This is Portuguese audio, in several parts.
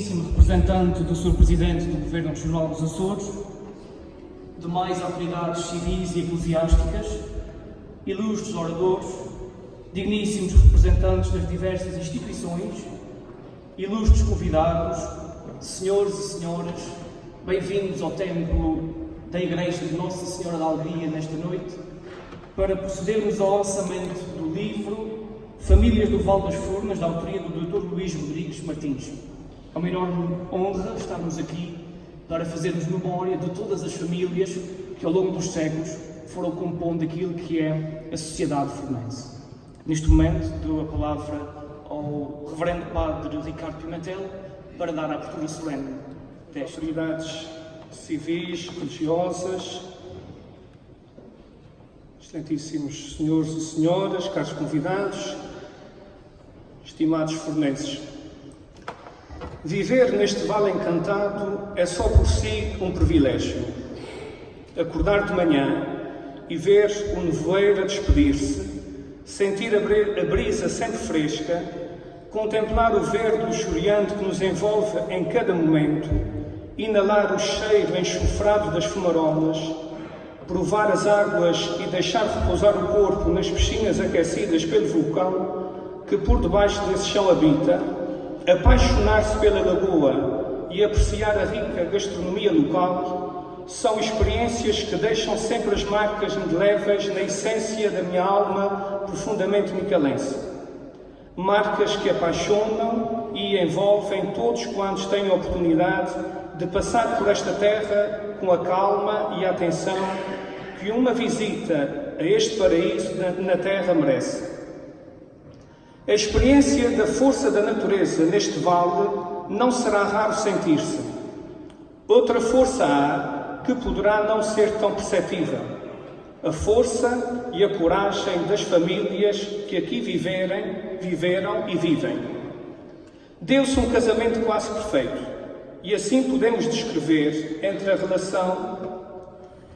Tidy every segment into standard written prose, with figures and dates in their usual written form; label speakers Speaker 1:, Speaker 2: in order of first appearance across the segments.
Speaker 1: digníssimo representante do Sr. Presidente do Governo Regional dos Açores, demais autoridades civis e eclesiásticas, ilustres oradores, digníssimos representantes das diversas instituições, ilustres convidados, senhores e senhoras, bem-vindos ao templo da Igreja de Nossa Senhora da Alegria nesta noite, para procedermos ao lançamento do livro Famílias do Val das Furnas, da autoria do Dr. Luís Rodrigues Martins. É uma enorme honra estarmos aqui para fazermos memória de todas as famílias que ao longo dos séculos foram compondo aquilo que é a sociedade furnense. Neste momento dou a palavra ao Reverendo Padre Ricardo Pimentel para dar a abertura solene destas
Speaker 2: autoridades civis, religiosas, excelentíssimos senhores e senhoras, caros convidados, estimados furnenses. Viver neste vale encantado é só por si um privilégio. Acordar de manhã e ver o nevoeiro a despedir-se, sentir a brisa sempre fresca, contemplar o verde luxuriante que nos envolve em cada momento, inalar o cheiro enxofrado das fumarolas, provar as águas e deixar repousar o corpo nas piscinas aquecidas pelo vulcão que por debaixo desse chão habita, apaixonar-se pela lagoa e apreciar a rica gastronomia local, são experiências que deixam sempre as marcas indeléveis na essência da minha alma profundamente micalense. Marcas que apaixonam e envolvem todos quantos têm a oportunidade de passar por esta terra com a calma e a atenção que uma visita a este paraíso na terra merece. A experiência da força da natureza neste vale não será raro sentir-se. Outra força há que poderá não ser tão perceptível. A força e a coragem das famílias que aqui viveram e vivem. Deu-se um casamento quase perfeito, e assim podemos descrever entre a relação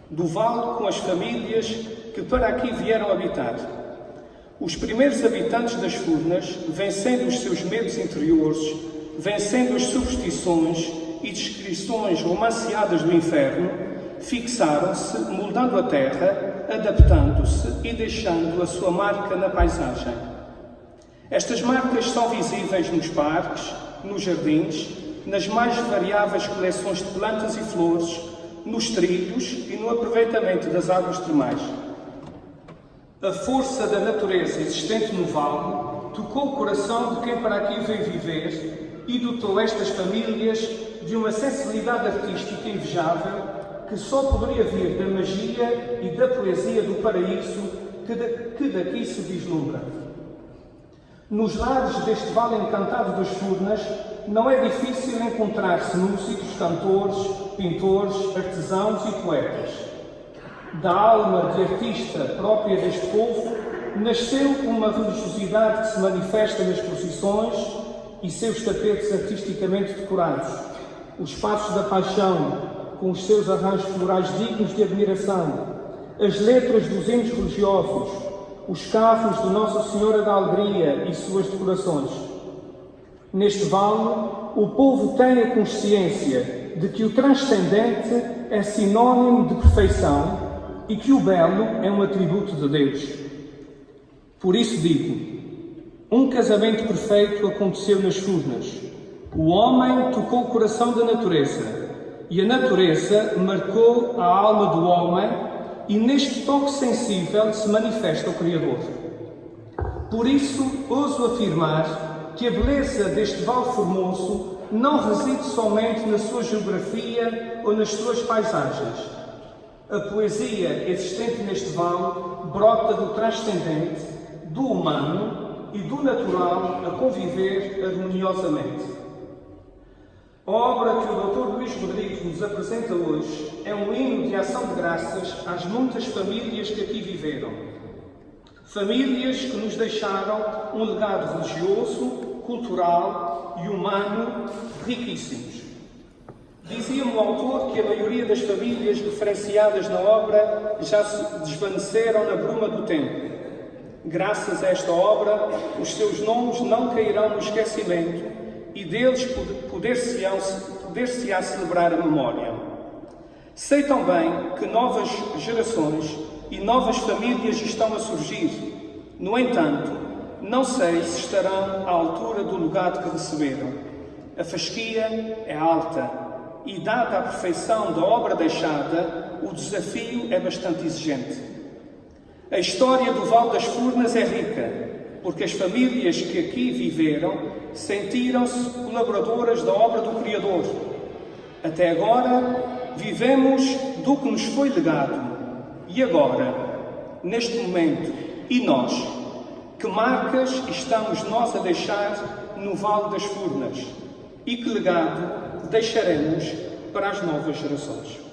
Speaker 2: do vale com as famílias que para aqui vieram habitar. Os primeiros habitantes das Furnas, vencendo os seus medos interiores, vencendo as superstições e descrições romanceadas do inferno, fixaram-se, moldando a terra, adaptando-se e deixando a sua marca na paisagem. Estas marcas são visíveis nos parques, nos jardins, nas mais variáveis coleções de plantas e flores, nos trilhos e no aproveitamento das águas termais. A força da natureza existente no vale tocou o coração de quem para aqui veio viver e dotou estas famílias de uma sensibilidade artística invejável que só poderia vir da magia e da poesia do paraíso que daqui se vislumbra. Nos lares deste vale encantado das Furnas, não é difícil encontrar-se músicos, cantores, pintores, artesãos e poetas. Da alma de artista própria deste povo, nasceu uma religiosidade que se manifesta nas procissões e seus tapetes artisticamente decorados, os passos da paixão, com os seus arranjos florais dignos de admiração, as letras dos hinos religiosos, os carros de Nossa Senhora da Alegria e suas decorações. Neste vale, o povo tem a consciência de que o transcendente é sinónimo de perfeição e que o belo é um atributo de Deus. Por isso digo, um casamento perfeito aconteceu nas Furnas. O homem tocou o coração da natureza e a natureza marcou a alma do homem e neste toque sensível se manifesta o Criador. Por isso, ouso afirmar que a beleza deste Vale Formoso não reside somente na sua geografia ou nas suas paisagens. A poesia existente neste vale brota do transcendente, do humano e do natural a conviver harmoniosamente. A obra que o Dr. Luís Rodrigues nos apresenta hoje é um hino de ação de graças às muitas famílias que aqui viveram. Famílias que nos deixaram um legado religioso, cultural e humano riquíssimos. Dizia-me o autor que a maioria das famílias referenciadas na obra já se desvaneceram na bruma do tempo. Graças a esta obra, os seus nomes não cairão no esquecimento e deles poder-se-á celebrar a memória. Sei também que novas gerações e novas famílias estão a surgir. No entanto, não sei se estarão à altura do legado que receberam. A fasquia é alta e, dada a perfeição da obra deixada, o desafio é bastante exigente. A história do Vale das Furnas é rica, porque as famílias que aqui viveram sentiram-se colaboradoras da obra do Criador. Até agora, vivemos do que nos foi legado. E agora, neste momento, e nós? Que marcas estamos nós a deixar no Vale das Furnas? E que legado deixaremos para as novas gerações?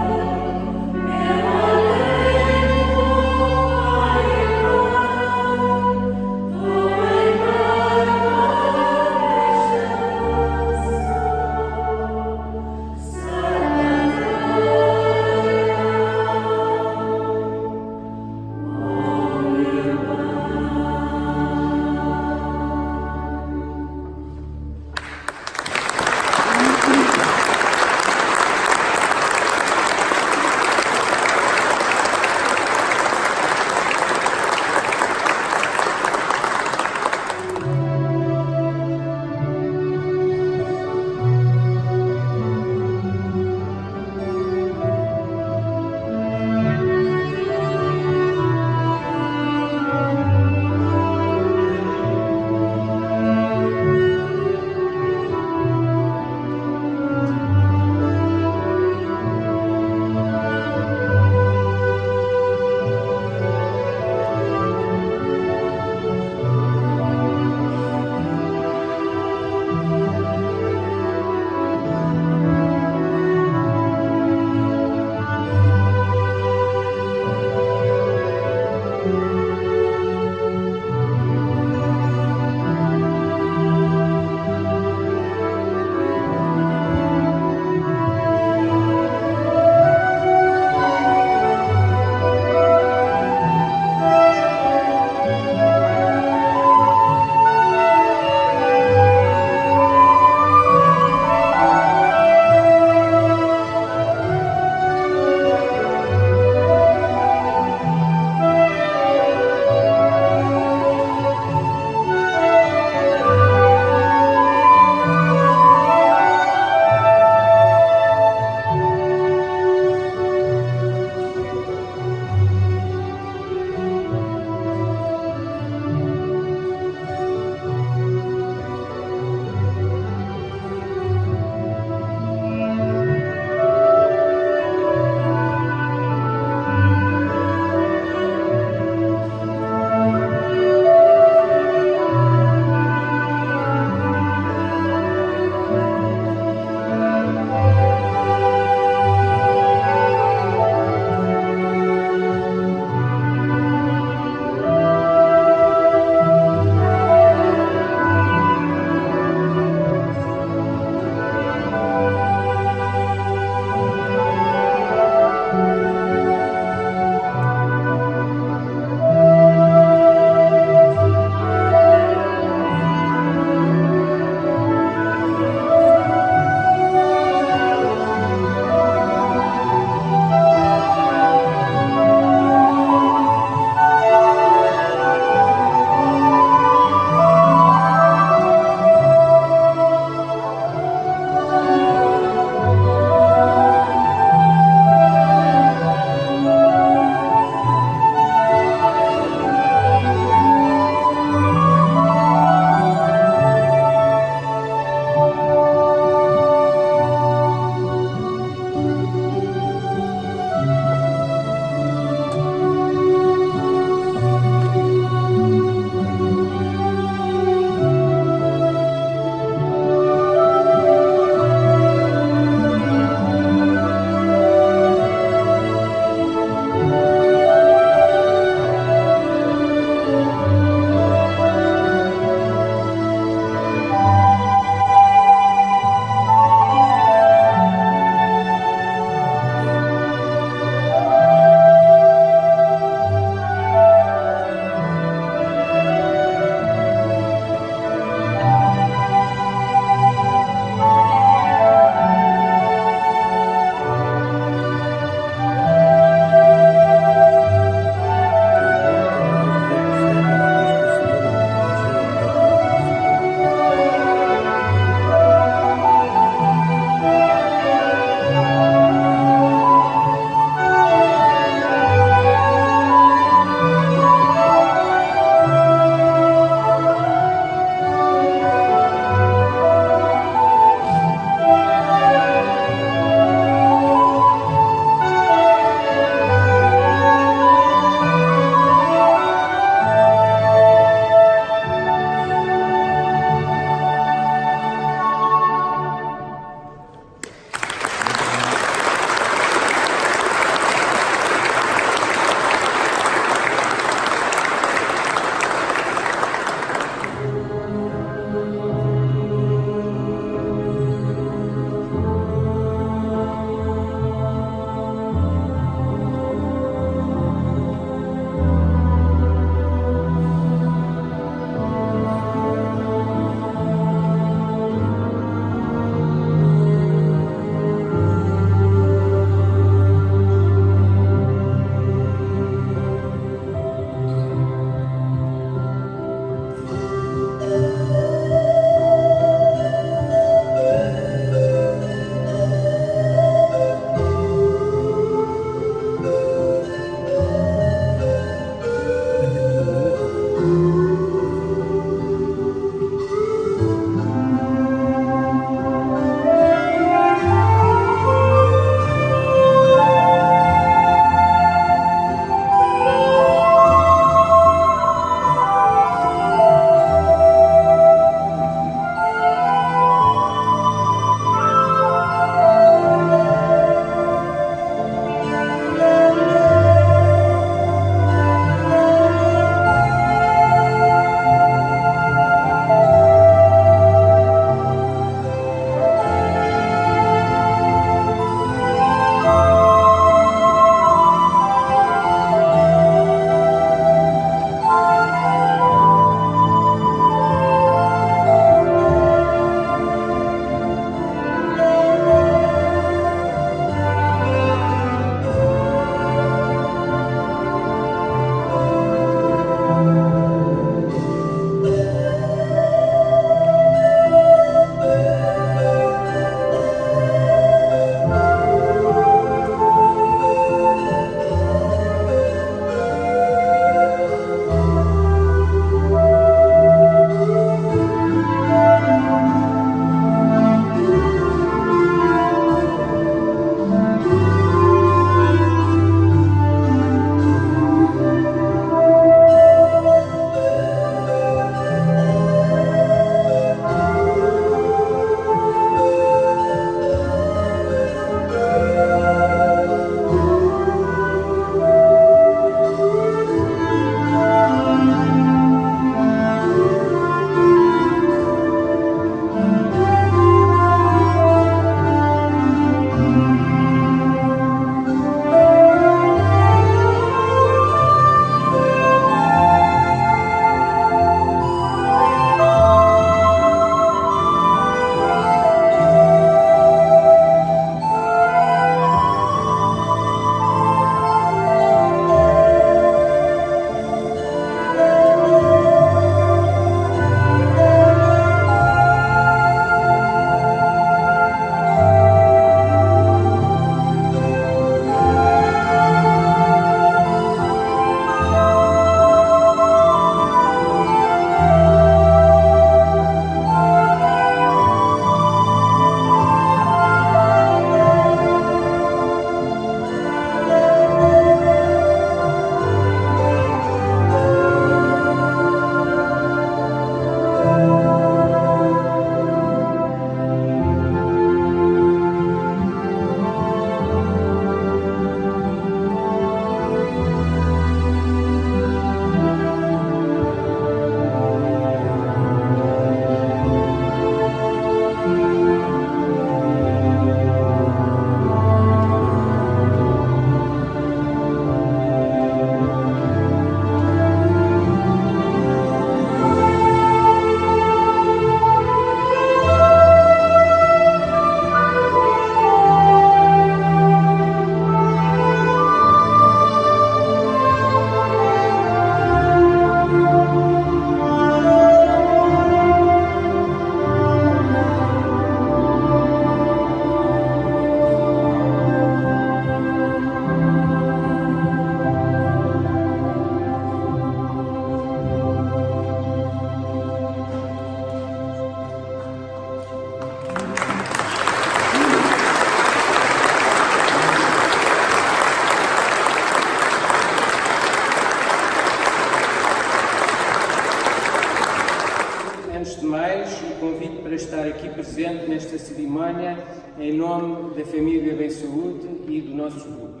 Speaker 3: o convite para estar aqui presente nesta cerimónia em nome da família Bem Saúde e do nosso grupo.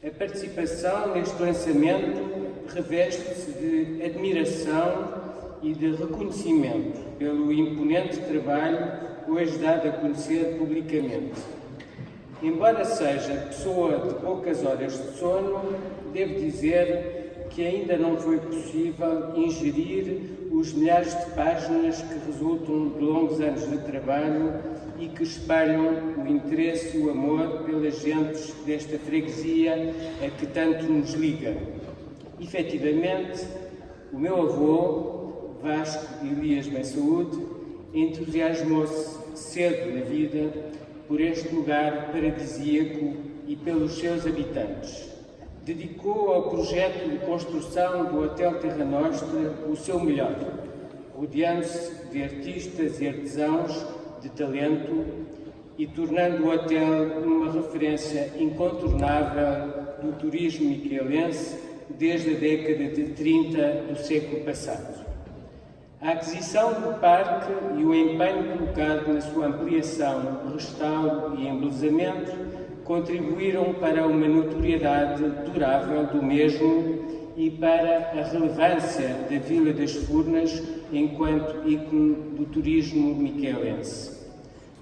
Speaker 3: A participação neste lançamento reveste-se de admiração e de reconhecimento pelo imponente trabalho hoje dado a conhecer publicamente. Embora seja pessoa de poucas horas de sono, devo dizer que ainda não foi possível ingerir os milhares de páginas que resultam de longos anos de trabalho e que espalham o interesse e o amor pelas gentes desta freguesia a que tanto nos liga. Efetivamente, o meu avô, Vasco Elias Bem Saúde, entusiasmou-se cedo na vida por este lugar paradisíaco e pelos seus habitantes. Dedicou ao projeto de construção do Hotel Terra Nostra o seu melhor, rodeando-se de artistas e artesãos de talento e tornando o hotel numa referência incontornável do turismo miquelense desde a década de 30 do século passado. A aquisição do parque e o empenho colocado na sua ampliação, restauro e embelezamento contribuíram para uma notoriedade durável do mesmo e para a relevância da Vila das Furnas enquanto ícone do turismo miquelense.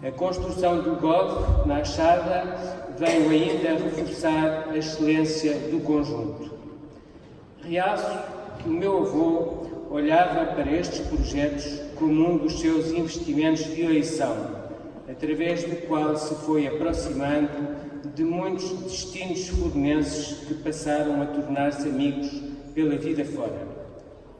Speaker 3: A construção do golfe na Achada veio ainda reforçar a excelência do conjunto. Realço que o meu avô olhava para estes projetos como um dos seus investimentos de eleição, através do qual se foi aproximando de muitos distintos furnenses que passaram a tornar-se amigos pela vida fora.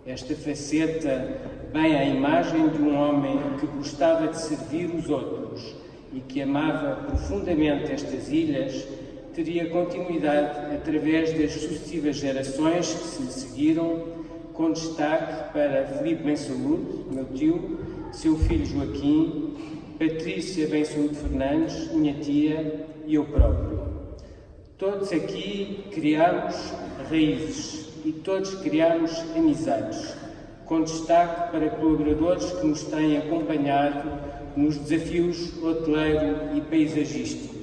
Speaker 3: Esta faceta bem à imagem de um homem que gostava de servir os outros e que amava profundamente estas ilhas, teria continuidade através das sucessivas gerações que se lhe seguiram, com destaque para Filipe Bem Saúde, meu tio, seu filho Joaquim, Patrícia Bem Saúde Fernandes, minha tia, e eu próprio. Todos aqui criamos raízes e todos criamos amizades, com destaque para colaboradores que nos têm acompanhado nos desafios hoteleiro e paisagístico.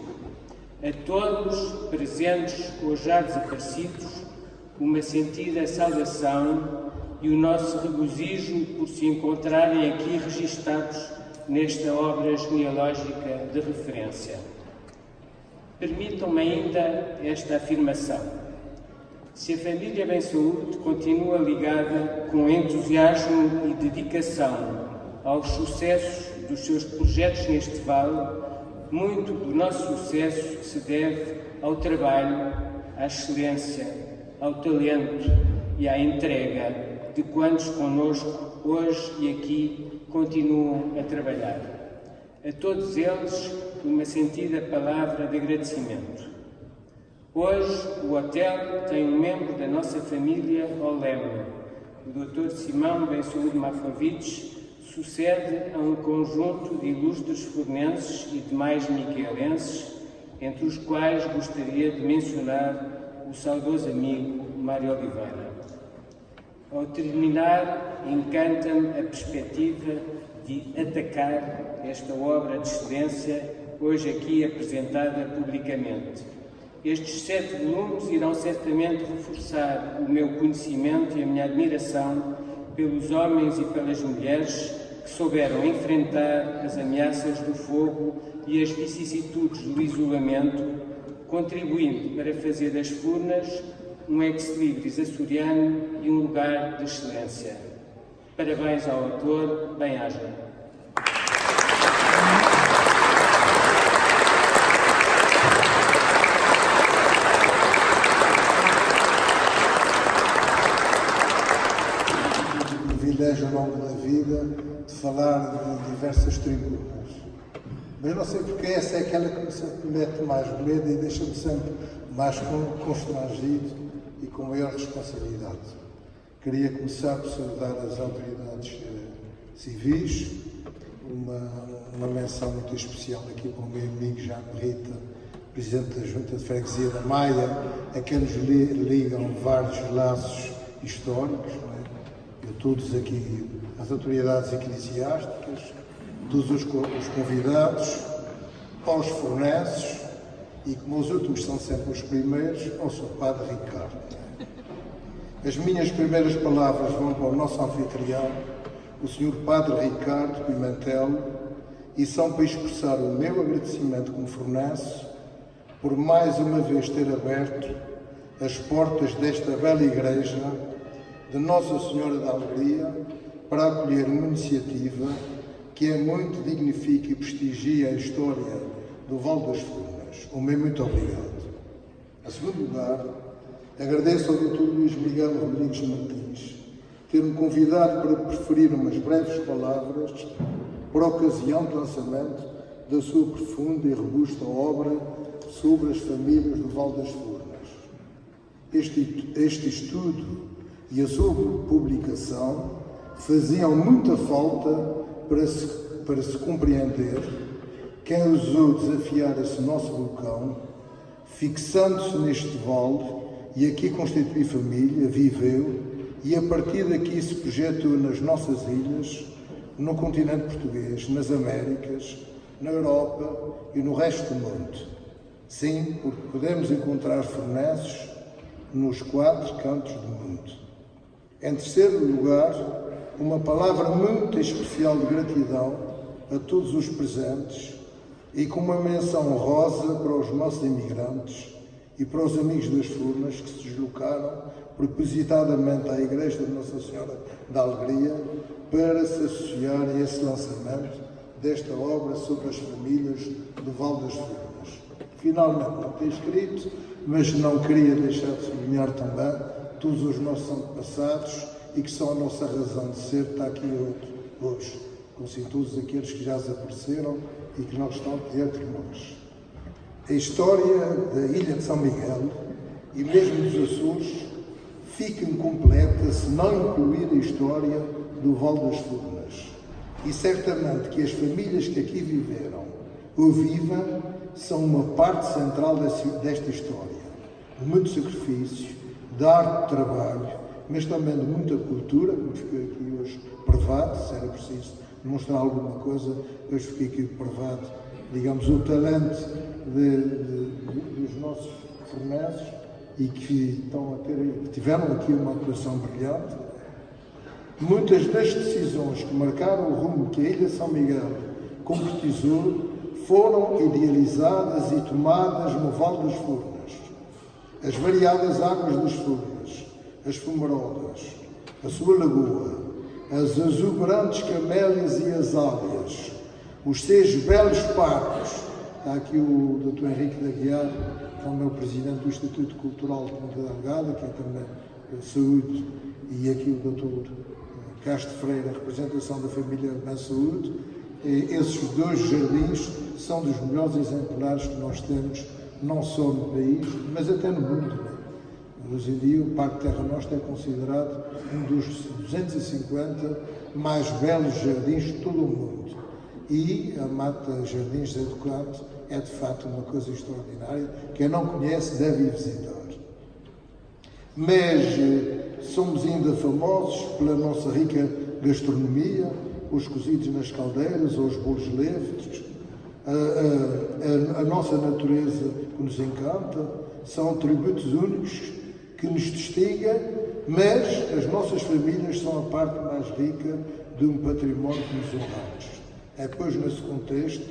Speaker 3: A todos presentes ou já desaparecidos, uma sentida saudação e o nosso regozijo por se encontrarem aqui registados nesta obra genealógica de referência. Permitam-me ainda esta afirmação. Se a família Bem Saúde continua ligada com entusiasmo e dedicação aos sucessos dos seus projetos neste vale, muito do nosso sucesso se deve ao trabalho, à excelência, ao talento e à entrega de quantos connosco hoje e aqui continuam a trabalhar. A todos eles, uma sentida palavra de agradecimento. Hoje, o hotel tem um membro da nossa família ao leme. O Dr. Simão Bem Saúde Mafrovic sucede a um conjunto de ilustres furnenses e demais miquelenses, entre os quais gostaria de mencionar o saudoso amigo Mário Oliveira. Ao terminar, encanta-me a perspectiva de atacar esta obra de excelência hoje aqui apresentada publicamente. Estes 7 volumes irão certamente reforçar o meu conhecimento e a minha admiração pelos homens e pelas mulheres que souberam enfrentar as ameaças do fogo e as vicissitudes do isolamento, contribuindo para fazer das Furnas um ex-libris açoriano e um lugar de excelência. Parabéns ao autor, bem-aja.
Speaker 4: Privilégio ao longo da vida de falar de diversas tribunas. Mas não sei porque essa é aquela que me sempre mete mais medo e deixa-me sempre mais constrangido e com maior responsabilidade. Queria começar por saudar as autoridades civis, uma menção muito especial aqui para o meu amigo Jaime Rita, Presidente da Junta de Freguesia da Maia, a quem nos ligam vários laços históricos, não é? Eu todos aqui às autoridades eclesiásticas, todos os convidados, aos forneces e, como os últimos são sempre os primeiros, ao Sr. Padre Ricardo. As minhas primeiras palavras vão para o nosso anfitrião, o Sr. Padre Ricardo Pimentel, e são para expressar o meu agradecimento como fornece por mais uma vez ter aberto as portas desta bela igreja de Nossa Senhora da Alegria para acolher uma iniciativa que é muito dignifica e prestigia a história do Val das Furnas. O meu muito obrigado. Em segundo lugar, agradeço ao Dr. Luís Miguel Rodrigues Martins ter-me convidado para preferir umas breves palavras por ocasião do lançamento da sua profunda e robusta obra sobre as famílias do Val das Furnas. Este estudo e a sua publicação faziam muita falta para se compreender quem ousou desafiar esse nosso vulcão, fixando-se neste vale e aqui constituir família, viveu e a partir daqui se projetou nas nossas ilhas, no continente português, nas Américas, na Europa e no resto do mundo. Sim, porque podemos encontrar forneces nos 4 cantos do mundo. Em terceiro lugar, uma palavra muito especial de gratidão a todos os presentes e com uma menção honrosa para os nossos imigrantes e para os amigos das Furnas que se deslocaram propositadamente à Igreja de Nossa Senhora da Alegria para se associar a esse lançamento desta obra sobre as famílias do Val das Furnas. Finalmente, não tenho escrito, mas não queria deixar de sublinhar também todos os nossos antepassados e que são a nossa razão de ser, está aqui hoje, como assim todos aqueles que já desapareceram e que não estão entre nós. A história da Ilha de São Miguel e mesmo dos Açores fica incompleta se não incluir a história do Val das Furnas. E certamente que as famílias que aqui viveram ou vivam são uma parte central desta história. De muito sacrifício, de arte de trabalho, mas também de muita cultura, como fiquei aqui hoje provado, se era preciso demonstrar alguma coisa, hoje fiquei aqui provado, digamos, o talento dos nossos forneces e que tiveram aqui uma atuação brilhante. Muitas das decisões que marcaram o rumo que a Ilha de São Miguel concretizou foram idealizadas e tomadas no Val das Furnas. As variadas águas das Furnas, as fumarolas, a sua lagoa, as exuberantes camélias e azáleas, os 6 belos parques. Está aqui o Dr. Henrique de Aguiar, que é o meu presidente do Instituto Cultural de Ponta Delgada, que é também Saúde, e aqui o Dr. Castro Freire, a representação da família na Saúde. Esses 2 jardins são dos melhores exemplares que nós temos, não só no país, mas até no mundo. Hoje em dia, o Parque Terra Nostra é considerado um dos 250 mais belos jardins de todo o mundo. E a Mata Jardins de Educado é, de facto, uma coisa extraordinária. Quem não conhece deve ir visitar. Mas somos ainda famosos pela nossa rica gastronomia, os cozidos nas caldeiras ou os bolos leves, a nossa natureza que nos encanta, são atributos únicos que nos distinguem, mas as nossas famílias são a parte mais rica de um património que nos honramos. É, pois, nesse contexto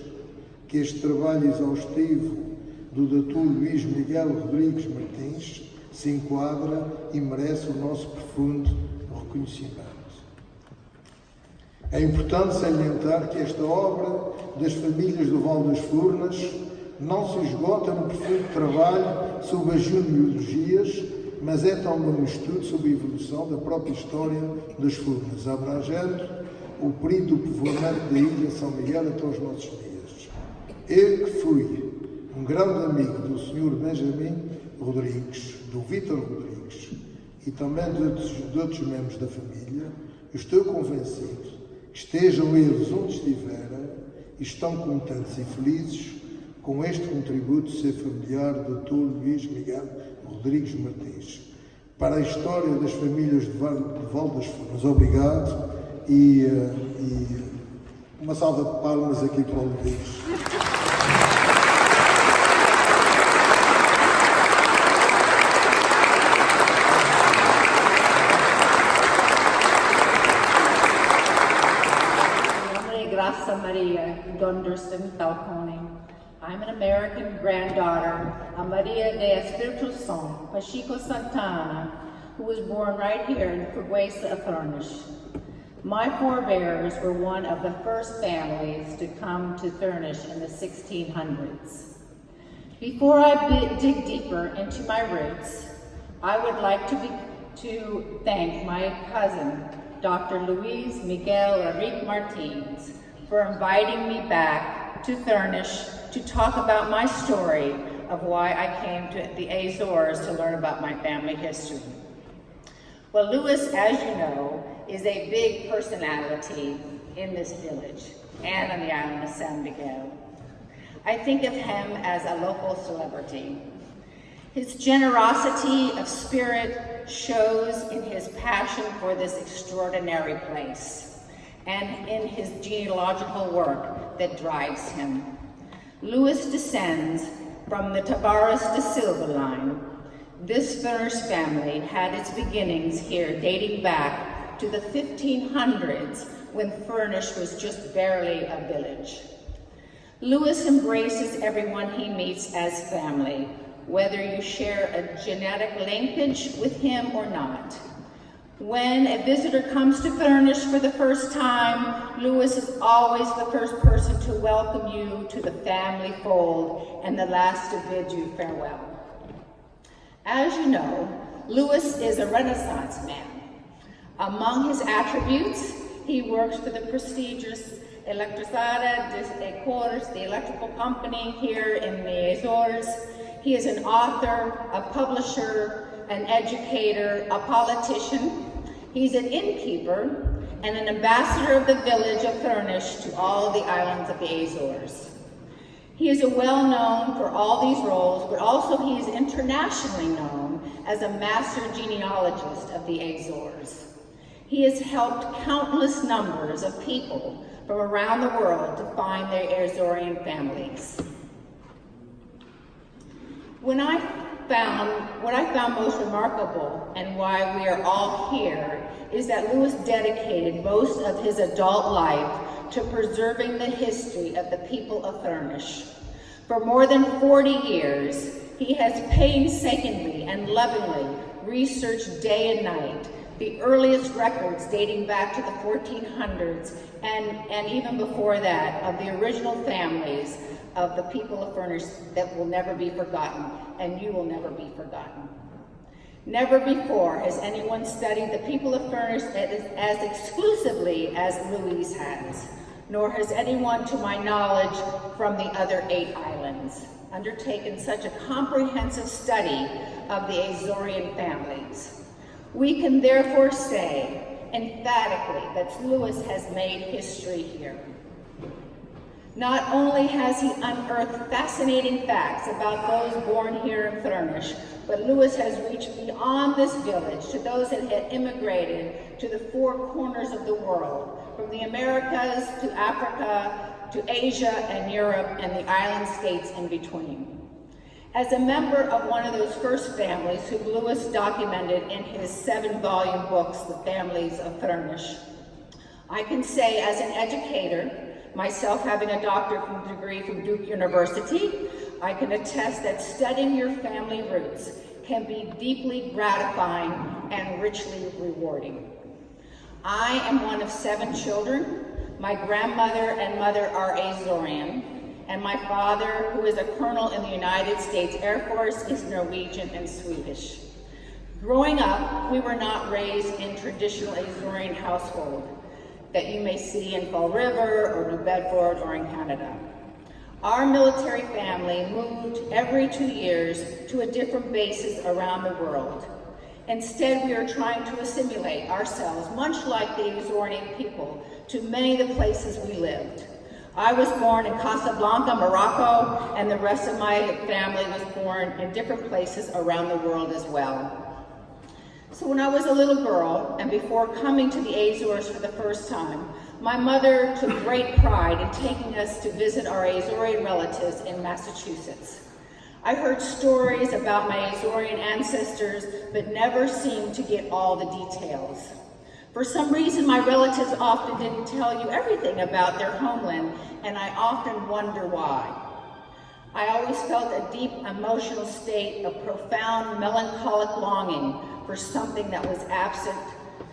Speaker 4: que este trabalho exaustivo do Dr. Luís Miguel Rodrigues Martins se enquadra e merece o nosso profundo reconhecimento. É importante salientar que esta obra das famílias do Val das Furnas não se esgota no profundo trabalho sobre as genealogias, mas é também um estudo sobre a evolução da própria história das Furnas, abrangendo o período do povoamento da Ilha de São Miguel até os nossos dias. Eu que fui um grande amigo do Sr. Benjamin Rodrigues, do Vítor Rodrigues e também de outros membros da família, estou convencido que estejam eles onde estiverem e estão contentes e felizes com este contributo de ser familiar do Dr. Luís Miguel Rodrigues Martins para a história das famílias de Val das Furnas. Obrigado e uma salva de palmas aqui para o Luís.
Speaker 5: Graça Maria Gunderson Falcone. I'm an American granddaughter of Maria de Espírito Santo Pacheco Santana, who was born right here in Freguesa of Furnish. My forebears were one of the first families to come to Furnish in the 1600s. Before I dig deeper into my roots, I would like to thank my cousin, Dr. Luis Miguel Enrique Martins, for inviting me back to Furnish to talk about my story of why I came to the Azores to learn about my family history. Well, Luis, as you know, is a big personality in this village and on the island of San Miguel. I think of him as a local celebrity. His generosity of spirit shows in his passion for this extraordinary place and in his genealogical work that drives him. Luis descends from the Tavares de Silva line. This Furnish family had its beginnings here dating back to the 1500s when Furnish was just barely a village. Luis embraces everyone he meets as family, whether you share a genetic linkage with him or not. When a visitor comes to Furnish for the first time, Luis is always the first person to welcome you to the family fold and the last to bid you farewell. As you know, Luis is a Renaissance man. Among his attributes, he works for the prestigious Electricidad de Azores, the electrical company here in the Azores. He is an author, a publisher, an educator, a politician. He's an innkeeper and an ambassador of the village of Furnish to all the islands of the Azores. He is well known for all these roles, but also he is internationally known as a master genealogist of the Azores. He has helped countless numbers of people from around the world to find their Azorean families. What I found most remarkable and why we are all here is that Luis dedicated most of his adult life to preserving the history of the people of Furnish. For more than 40 years, he has painstakingly and lovingly researched day and night the earliest records dating back to the 1400s and even before that of the original families of the people of Furnish that will never be forgotten, and you will never be forgotten. Never before has anyone studied the people of Furnish as exclusively as Luis has, nor has anyone, to my knowledge, from the other 8 islands, undertaken such a comprehensive study of the Azorean families. We can therefore say emphatically that Luis has made history here. Not only has he unearthed fascinating facts about those born here in Furnish, but Luis has reached beyond this village to those that had immigrated to the 4 corners of the world, from the Americas to Africa to Asia and Europe and the island states in between. As a member of one of those first families who Luis documented in his 7-volume books, The Families of Furnish, I can say as an educator, myself having a doctorate degree from Duke University, I can attest that studying your family roots can be deeply gratifying and richly rewarding. I am one of 7 children. My grandmother and mother are Azorean, and my father, who is a colonel in the United States Air Force, is Norwegian and Swedish. Growing up, we were not raised in traditional Azorean household that you may see in Fall River or New Bedford or in Canada. Our military family moved every 2 years to a different bases around the world. Instead, we are trying to assimilate ourselves, much like the Azorean people, to many of the places we lived. I was born in Casablanca, Morocco, and the rest of my family was born in different places around the world as well. So when I was a little girl, and before coming to the Azores for the first time, my mother took great pride in taking us to visit our Azorean relatives in Massachusetts. I heard stories about my Azorean ancestors, but never seemed to get all the details. For some reason, my relatives often didn't tell you everything about their homeland, and I often wonder why. I always felt a deep emotional state of profound melancholic longing for something that was absent,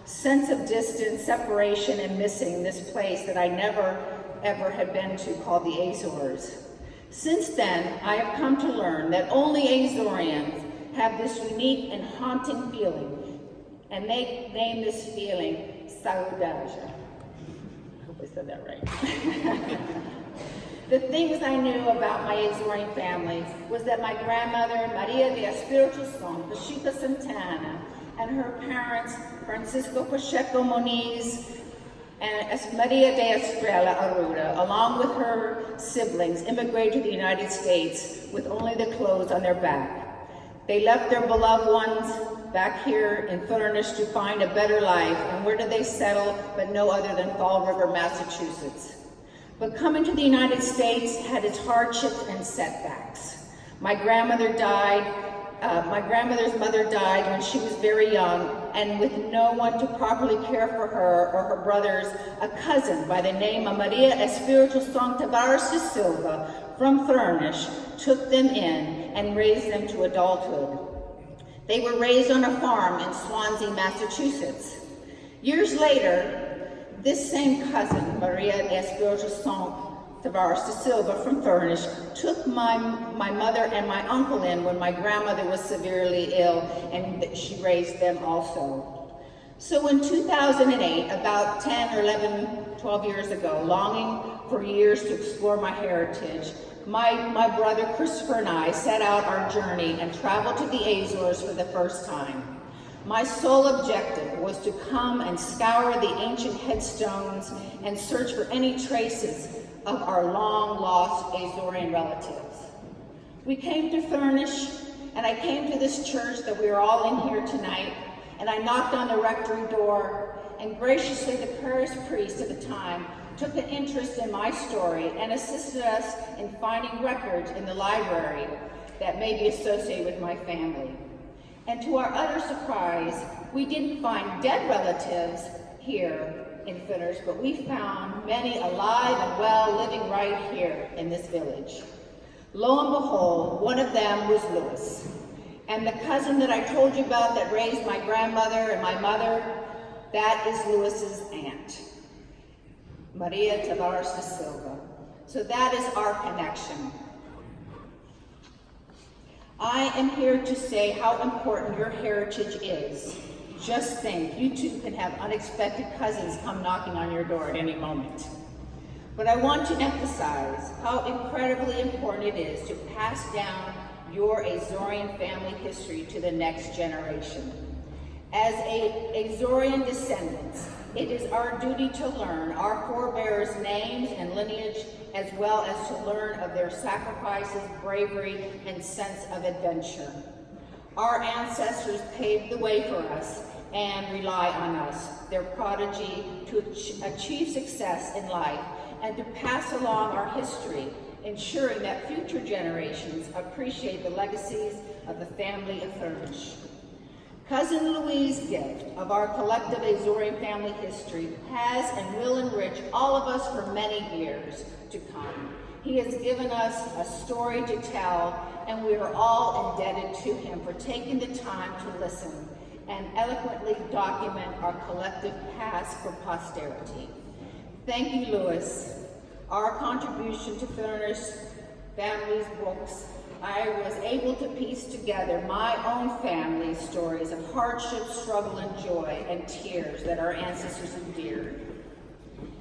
Speaker 5: sense of distance, separation, and missing this place that I never ever had been to called the Azores. Since then, I have come to learn that only Azoreans have this unique and haunting feeling, and they name this feeling saudade. I hope I said that right. The things I knew about my Azorean family was that my grandmother, Maria de Espiritu Santo Pacheco Santana, and her parents, Francisco Pacheco Moniz and Maria de Estrella Arruda, along with her siblings, immigrated to the United States with only the clothes on their back. They left their beloved ones back here in Furnish to find a better life, and where did they settle but no other than Fall River, Massachusetts. But coming to the United States had its hardships and setbacks. My grandmother's mother died when she was very young, and with no one to properly care for her or her brothers, a cousin by the name of Maria Espiritu Santo Tavares de Silva from Furnish took them in and raised them to adulthood. They were raised on a farm in Swansea, Massachusetts. Years later, this same cousin, Maria Espiritu Santo Tavares de Silva from Furnish, took my mother and my uncle in when my grandmother was severely ill, and she raised them also. So in 2008, about 10 or 11, 12 years ago, longing for years to explore my heritage, my brother Christopher and I set out our journey and traveled to the Azores for the first time. My sole objective was to come and scour the ancient headstones and search for any traces of our long-lost Azorean relatives. We came to Furnish, and I came to this church that we are all in here tonight, and I knocked on the rectory door, and graciously the parish priest at the time took an interest in my story and assisted us in finding records in the library that may be associated with my family. And to our utter surprise, we didn't find dead relatives here in Furnish, but we found many alive and well living right here in this village. Lo and behold, one of them was Louis. And the cousin that I told you about that raised my grandmother and my mother, that is Louis's aunt, Maria Tavares de Silva. So that is our connection. I am here to say how important your heritage is. Just think, you too can have unexpected cousins come knocking on your door at any moment. But I want to emphasize how incredibly important it is to pass down your Azorean family history to the next generation. As Azorean descendants, it is our duty to learn our forebears' names and lineage, as well as to learn of their sacrifices, bravery, and sense of adventure. Our ancestors paved the way for us and rely on us, their prodigy, to achieve success in life and to pass along our history, ensuring that future generations appreciate the legacies of the family of Furnish. Cousin Louis' gift of our collective Azorean family history has and will enrich all of us for many years to come. He has given us a story to tell, and we are all indebted to him for taking the time to listen and eloquently document our collective past for posterity. Thank you, Louis. Our contribution to Furnish family's books, I was able to piece together my own family's stories of hardship, struggle, and joy, and tears that our ancestors endured.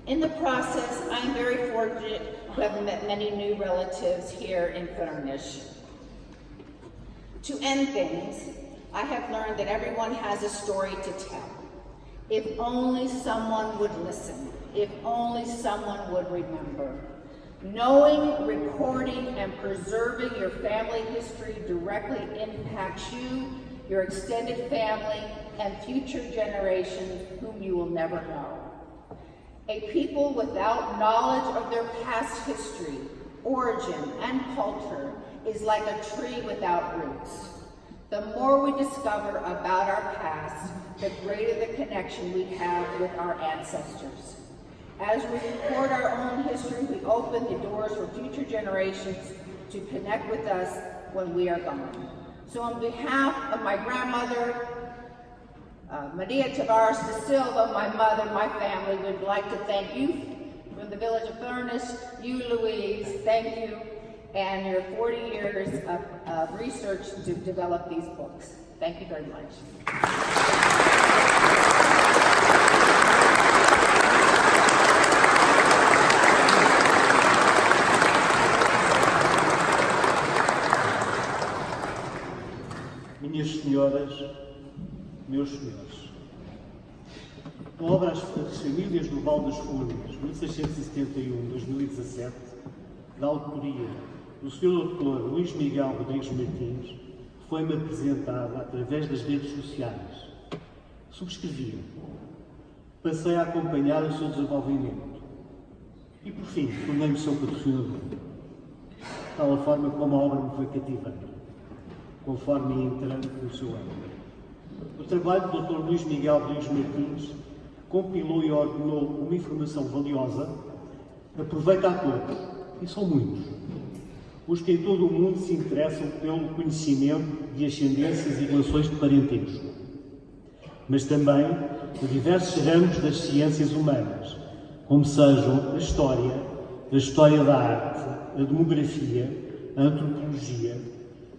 Speaker 5: In the process, I am very fortunate to have met many new relatives here in Furnish. To end things, I have learned that everyone has a story to tell. If only someone would listen, if only someone would remember. Knowing, recording, and preserving your family history directly impacts you, your extended family, and future generations whom you will never know. A people without knowledge of their past history, origin, and culture is like a tree without roots. The more we discover about our past, the greater the connection we have with our ancestors. As we record our own history, we open the doors for future generations to connect with us when we are gone. So on behalf of my grandmother, Maria Tavares da Silva, my mother, my family, would like to thank you from the village of Furnace, you, Louise, thank you, and your 40 years of research to develop these books. Thank you very much.
Speaker 6: Minhas senhoras, meus senhores, a obra As Famílias do Val das Furnas, 1671-2017, da autoria do Sr. Dr. Luís Miguel Rodrigues Martins, foi-me apresentada através das redes sociais. Subscrevi-a. Passei a acompanhar o seu desenvolvimento e, por fim, tornei-me seu patrocinador. De tal a forma como a obra me foi cativando, conforme ia entrando no seu âmbito. O trabalho do Dr. Luís Miguel Rodrigues Martins compilou e ordenou uma informação valiosa, aproveita a todos, e são muitos, os que em todo o mundo se interessam pelo conhecimento de ascendências e relações de parentesco, mas também de diversos ramos das ciências humanas, como sejam a história da arte, a demografia, a antropologia,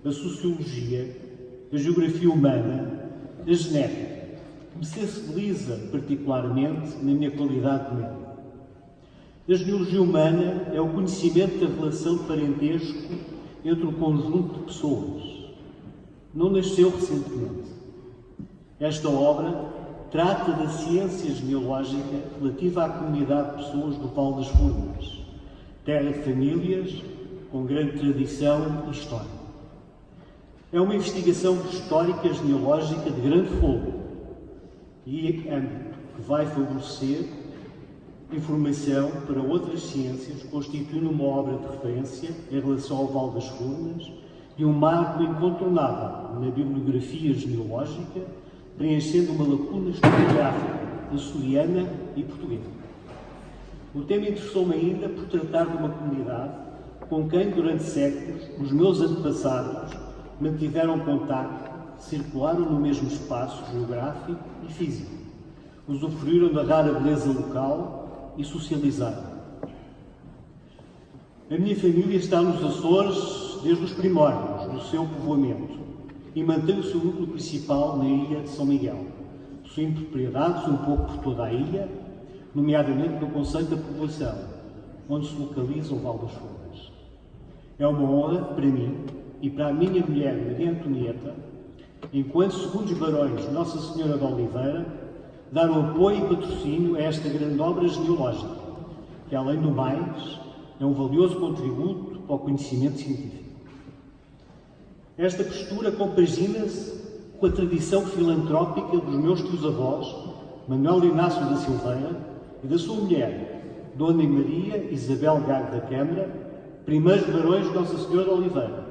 Speaker 6: a sociologia, a geografia humana, a genética, que me sensibiliza particularmente na minha qualidade de médico. A genealogia humana é o conhecimento da relação de parentesco entre um conjunto de pessoas. Não nasceu recentemente. Esta obra trata da ciência genealógica relativa à comunidade de pessoas do Val das Furnas, terra de famílias com grande tradição e história. É uma investigação histórica genealógica de grande fogo e âmbito que vai favorecer informação para outras ciências, constituindo uma obra de referência em relação ao Val das Furnas e um marco incontornável na bibliografia genealógica, preenchendo uma lacuna historiográfica açoriana e portuguesa. O tema interessou-me ainda por tratar de uma comunidade com quem, durante séculos, os meus antepassados mantiveram contacto, circularam no mesmo espaço geográfico e físico, usufruíram da rara beleza local e socializaram. A minha família está nos Açores desde os primórdios do seu povoamento e mantém o seu núcleo principal na ilha de São Miguel, possuindo propriedades um pouco por toda a ilha, nomeadamente no conceito da povoação, onde se localiza o Val das Furnas. É uma honra para mim e para a minha mulher Maria Antonieta, enquanto segundos barões de Nossa Senhora de Oliveira, dar um apoio e patrocínio a esta grande obra genealógica, que, além do mais, é um valioso contributo para o conhecimento científico. Esta postura compagina-se com a tradição filantrópica dos meus tios-avós, Manuel Inácio da Silveira, e da sua mulher, Dona Maria Isabel Gago da Câmara, primeiros barões de Nossa Senhora de Oliveira,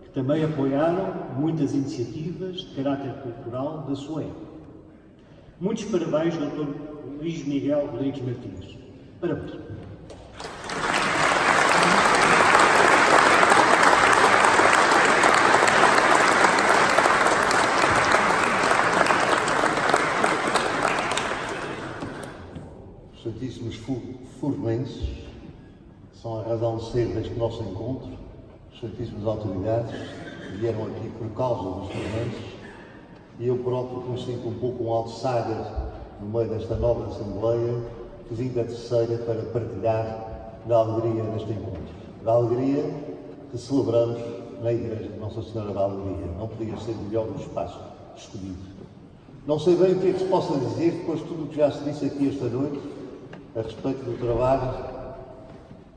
Speaker 6: que também apoiaram muitas iniciativas de caráter cultural da sua época. Muitos parabéns, Dr. Luís Miguel Rodrigues Martins. Parabéns.
Speaker 7: Santíssimos furmenses, são a razão de ser deste nosso encontro. As santíssimas autoridades vieram aqui por causa dos furmenses e eu próprio me sinto um pouco um outsider no meio desta nova Assembleia que vim da terceira para partilhar da alegria neste encontro. Da alegria que celebramos na Igreja de Nossa Senhora da Alegria. Não podia ser melhor um espaço escolhido. Não sei bem o que é que se possa dizer depois de tudo o que já se disse aqui esta noite a respeito do trabalho,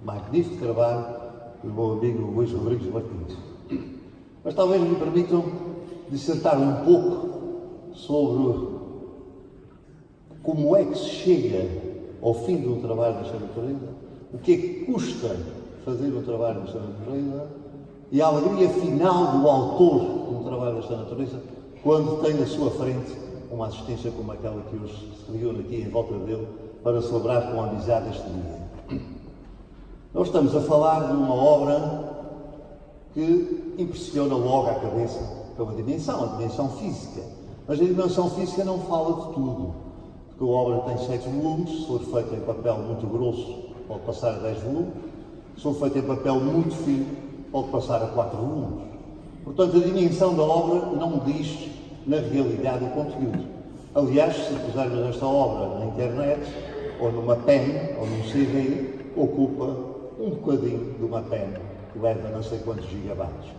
Speaker 7: magnífico trabalho, do meu amigo Luís Rodrigues Martins. Mas talvez me permitam dissertar um pouco sobre como é que se chega ao fim de um trabalho nesta natureza, o que é que custa fazer um trabalho nesta natureza e a alegria final do autor de um trabalho desta natureza quando tem na sua frente uma assistência como aquela que hoje se reúne aqui em volta dele para celebrar com amizade este dia. Nós estamos a falar de uma obra que impressiona logo a cabeça pela dimensão, a dimensão física. Mas a dimensão física não fala de tudo, porque a obra tem 7 volumes, se for feita em papel muito grosso, pode passar a 10 volumes, se for feita em papel muito fino, pode passar a 4 volumes. Portanto, a dimensão da obra não diz, na realidade, o conteúdo. Aliás, se pusermos esta obra na internet, ou numa pen, ou num CD, ocupa um bocadinho de uma pen, que leva não sei quantos gigabytes.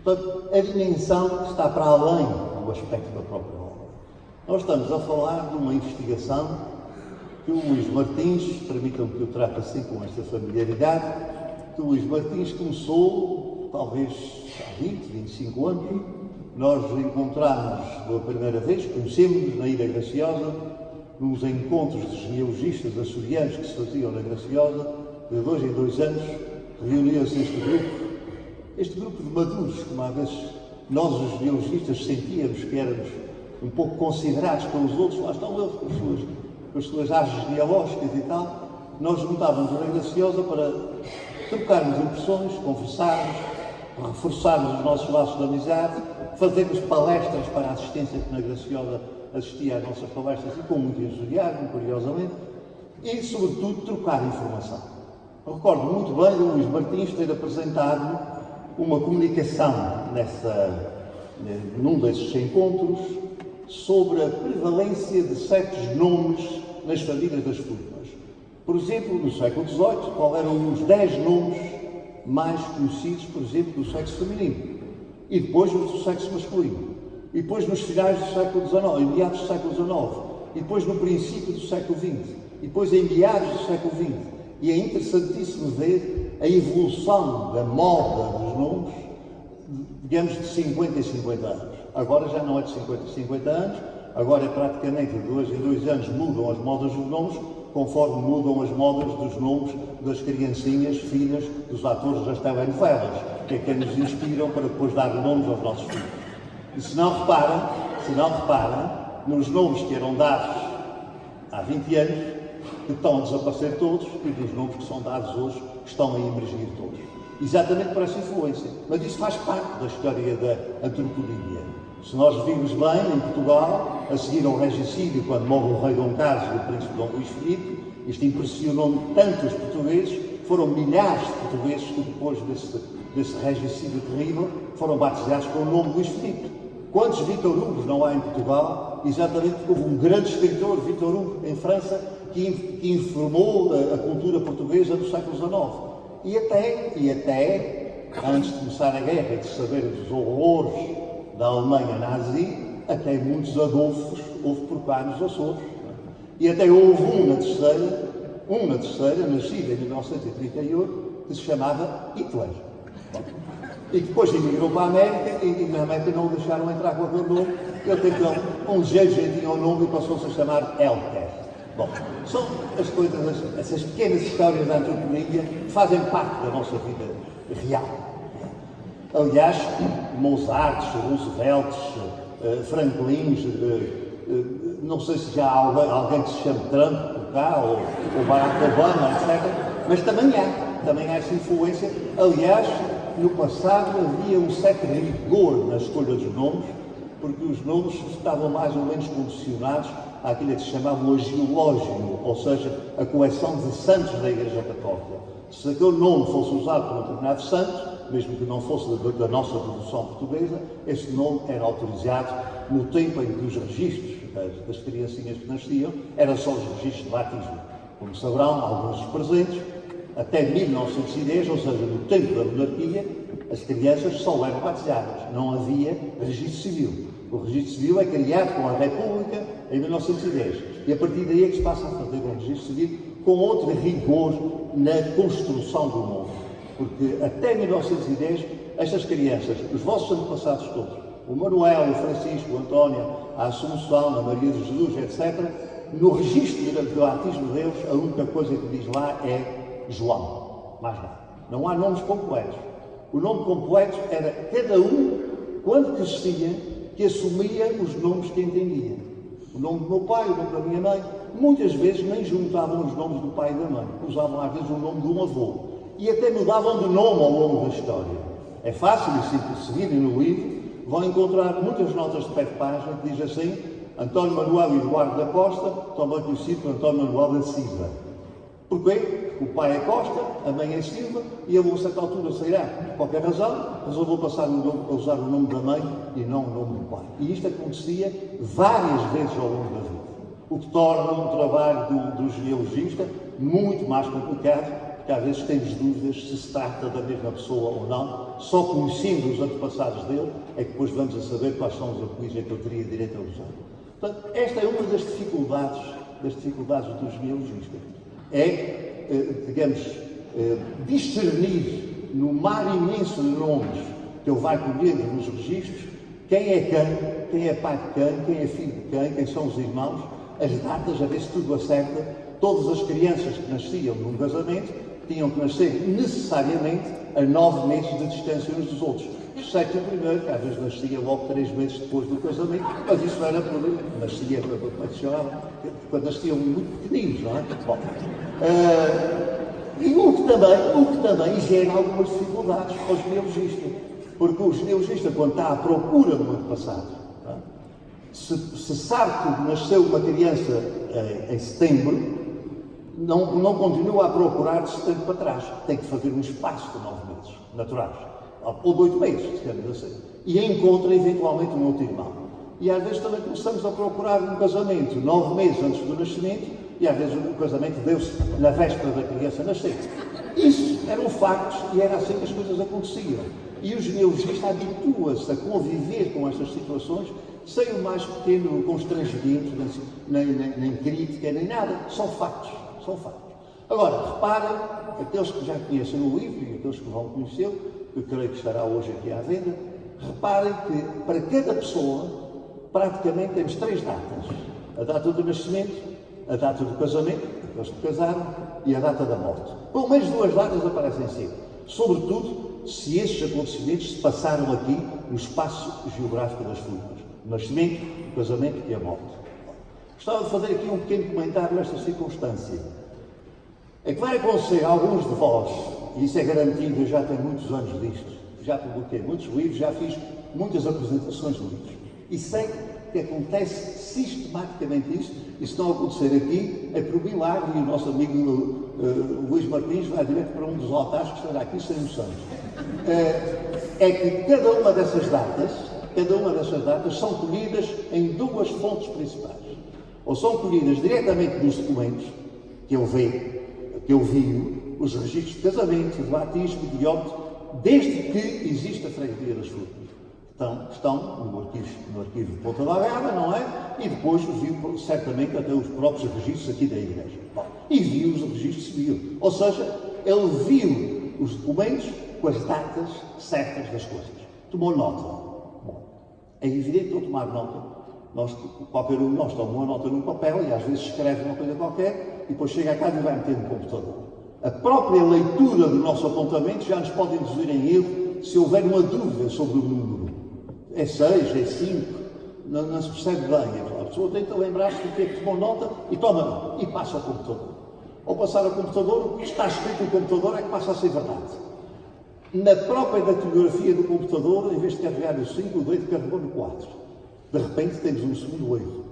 Speaker 7: Portanto, a dimensão está para além do aspecto da própria obra. Nós estamos a falar de uma investigação que o Luís Martins, permitam-me que eu trate assim com esta familiaridade, que o Luís Martins começou, talvez há 20, 25 anos. Nós nos encontramos pela primeira vez, conhecemos-nos na Ilha Graciosa, nos encontros de genealogistas açorianos que se faziam na Graciosa, de 2 em 2 anos, reunia-se este grupo de maduros, que uma vez nós, os genealogistas, sentíamos que éramos um pouco considerados pelos outros, lá estão eles com as suas árvores genealógicas e tal. Nós juntávamos na Graciosa para trocarmos impressões, conversarmos, reforçarmos os nossos laços de amizade, fazermos palestras para a assistência que na Graciosa assistia às nossas palestras e com muito entusiasmo, curiosamente, e, sobretudo, trocar informação. Eu recordo muito bem o Luís Martins ter apresentado uma comunicação num desses encontros sobre a prevalência de certos nomes nas famílias das Furnas. Por exemplo, no século XVIII, qual eram os 10 nomes mais conhecidos, por exemplo, do sexo feminino, e depois os do sexo masculino, e depois nos finais do século XIX, em meados do século XIX, e depois no princípio do século XX, e depois em meados do século XX. E é interessantíssimo ver a evolução da moda dos nomes, digamos, de 50 em 50 anos. Agora já não é de 50 em 50 anos, agora é praticamente de 2 em 2 anos mudam as modas dos nomes, conforme mudam as modas dos nomes das criancinhas, filhas dos atores das telenovelas, que é que nos inspiram para depois dar nomes aos nossos filhos. E se não reparam, nos nomes que eram dados há 20 anos, que estão a desaparecer todos, e dos nomes que são dados hoje, que estão a emergir todos. Exatamente por essa influência. Mas isso faz parte da história da antroponímia. Se nós vimos bem, em Portugal, a seguir ao regicídio, quando morre o rei Dom Carlos e o príncipe Dom Luís Filipe, isto impressionou tanto os portugueses, foram milhares de portugueses que depois desse regicídio terrível foram batizados com o nome Luís Filipe. Quantos Vítor Hugo não há em Portugal? Exatamente porque houve um grande escritor, Vítor Hugo, em França, que informou a cultura portuguesa do século XIX. E até, antes de começar a guerra e de saber dos horrores da Alemanha nazi, até muitos Adolfos houve por cá nos Açores. E até houve um na terceira, nascido em 1938, que se chamava Hitler. E depois emigrou para a América e na América não o deixaram entrar com aquele nome. Ele teve um ligeiro jeitinho ao nome e passou-se a chamar Elker. Bom, são as coisas, essas pequenas histórias da antroponímia que fazem parte da nossa vida real. Aliás, Mozart, Roosevelt, Franklin, não sei se já há alguém que se chame Trump por cá, ou Barack Obama, etc. Mas também há essa influência. Aliás, no passado havia um certo rigor na escolha dos nomes, porque os nomes estavam mais ou menos condicionados àquilo que se chamava o agiológio, ou seja, a coleção de santos da Igreja Católica. Se aquele nome fosse usado por um determinado santo, mesmo que não fosse da nossa devoção portuguesa, esse nome era autorizado no tempo em que os registros das criancinhas que nasciam eram só os registros de batismo. Como saberão, alguns dos presentes, até 1910, ou seja, no tempo da monarquia, as crianças só eram batizadas, não havia registro civil. O registro civil é criado com a República em 1910 e a partir daí é que se passa a fazer um registro civil com outro rigor na construção do nome. Porque até 1910, estas crianças, os vossos antepassados todos, o Manuel, o Francisco, o António, a Assunção, a Maria de Jesus, etc., no registro do batismo deles, a única coisa que diz lá é João, mais nada. Não há nomes completos. O nome completo era cada um, quando crescia, que assumia os nomes que entendia. O nome do meu pai, o nome da minha mãe. Muitas vezes nem juntavam os nomes do pai e da mãe. Usavam às vezes o nome de um avô. E até mudavam de nome ao longo da história. É fácil e simples. Se virem no livro, vão encontrar muitas notas de pé de página que diz assim: António Manuel Eduardo da Costa, também conhecido por António Manuel da Silva. Porquê? O pai é Costa, a mãe é Silva, e ele a certa altura sairá, por qualquer razão, resolveu passar a usar o nome da mãe e não o nome do pai. E isto acontecia várias vezes ao longo da vida. O que torna um trabalho do genealogista muito mais complicado, porque às vezes temos dúvidas se se trata da mesma pessoa ou não. Só conhecendo os antepassados dele é que depois vamos a saber quais são os apelidos que eu teria direito a usar. Portanto, esta é uma das dificuldades do genealogista. Discernir no mar imenso de nomes que ele vai colhendo nos registros quem é quem é pai de quem é filho de quem são os irmãos, as datas, a ver se tudo acerta. Todas as crianças que nasciam num casamento tinham que nascer necessariamente a 9 meses de distância uns dos outros. Exceto o primeiro, que às vezes nascia logo 3 meses depois do casamento, mas isso era por nascia, quando nasciam muito pequeninos, não é? Bom, e o que também gera algumas dificuldades para o genealogista, porque o genealogista, quando está à procura do antepassado, é? se sabe que nasceu uma criança em setembro, não continua a procurar de setembro para trás, tem que fazer um espaço de 9 meses naturais, ou de 8 meses, digamos assim, e encontra eventualmente um outro irmão. E às vezes também começamos a procurar um casamento 9 meses antes do nascimento, e às vezes o casamento deu-se na véspera da criança nascer. Isso eram factos e era assim que as coisas aconteciam. E o genealogista habitua-se a conviver com estas situações sem o mais pequeno constrangimento, nem crítica, nem nada. São factos. Agora, reparem, aqueles que já conhecem o livro e aqueles que vão conhecê-lo, eu creio que estará hoje aqui à venda, reparem que para cada pessoa, praticamente temos 3 datas. A data do nascimento, a data do casamento, aqueles que casaram, e a data da morte. Pelo menos 2 datas aparecem sempre. Sobretudo, se esses acontecimentos se passaram aqui no espaço geográfico das frutas. O nascimento, o casamento e a morte. Gostava de fazer aqui um pequeno comentário nesta circunstância. É que vai acontecer a alguns de vós, e isso é garantido, eu já tenho muitos anos disto, já publiquei muitos livros, já fiz muitas apresentações de livros, e sei que acontece sistematicamente isso, e se não acontecer aqui, é por milagre, e o nosso amigo Luís Martins vai direto para um dos altares que estará aqui sem noção. É que cada uma dessas datas são colhidas em 2 fontes principais. Ou são colhidas diretamente nos documentos que eu vi, os registros de casamento, de batismo, de óbito, desde que existe a freguesia das frutas. Então, estão no arquivo de Ponta da Gama, não é? E depois viu certamente até os próprios registros aqui da igreja. Bom, e viu os registros civil. Ou seja, ele viu os documentos com as datas certas das coisas. Tomou nota. Bom, é evidente que ao tomar nota, qualquer um de nós toma uma nota num papel e às vezes escreve uma coisa qualquer e depois chega a casa e vai meter no computador. A própria leitura do nosso apontamento já nos pode induzir em erro se houver uma dúvida sobre o número. É 6, é 5, não se percebe bem. A pessoa tenta lembrar-se do que é que tomou nota e toma nota e passa ao computador. Ao passar ao computador, o que está escrito no computador é que passa a ser verdade. Na própria datilografia do computador, em vez de carregar no 5, o dedo carregou no 4. De repente temos um segundo erro.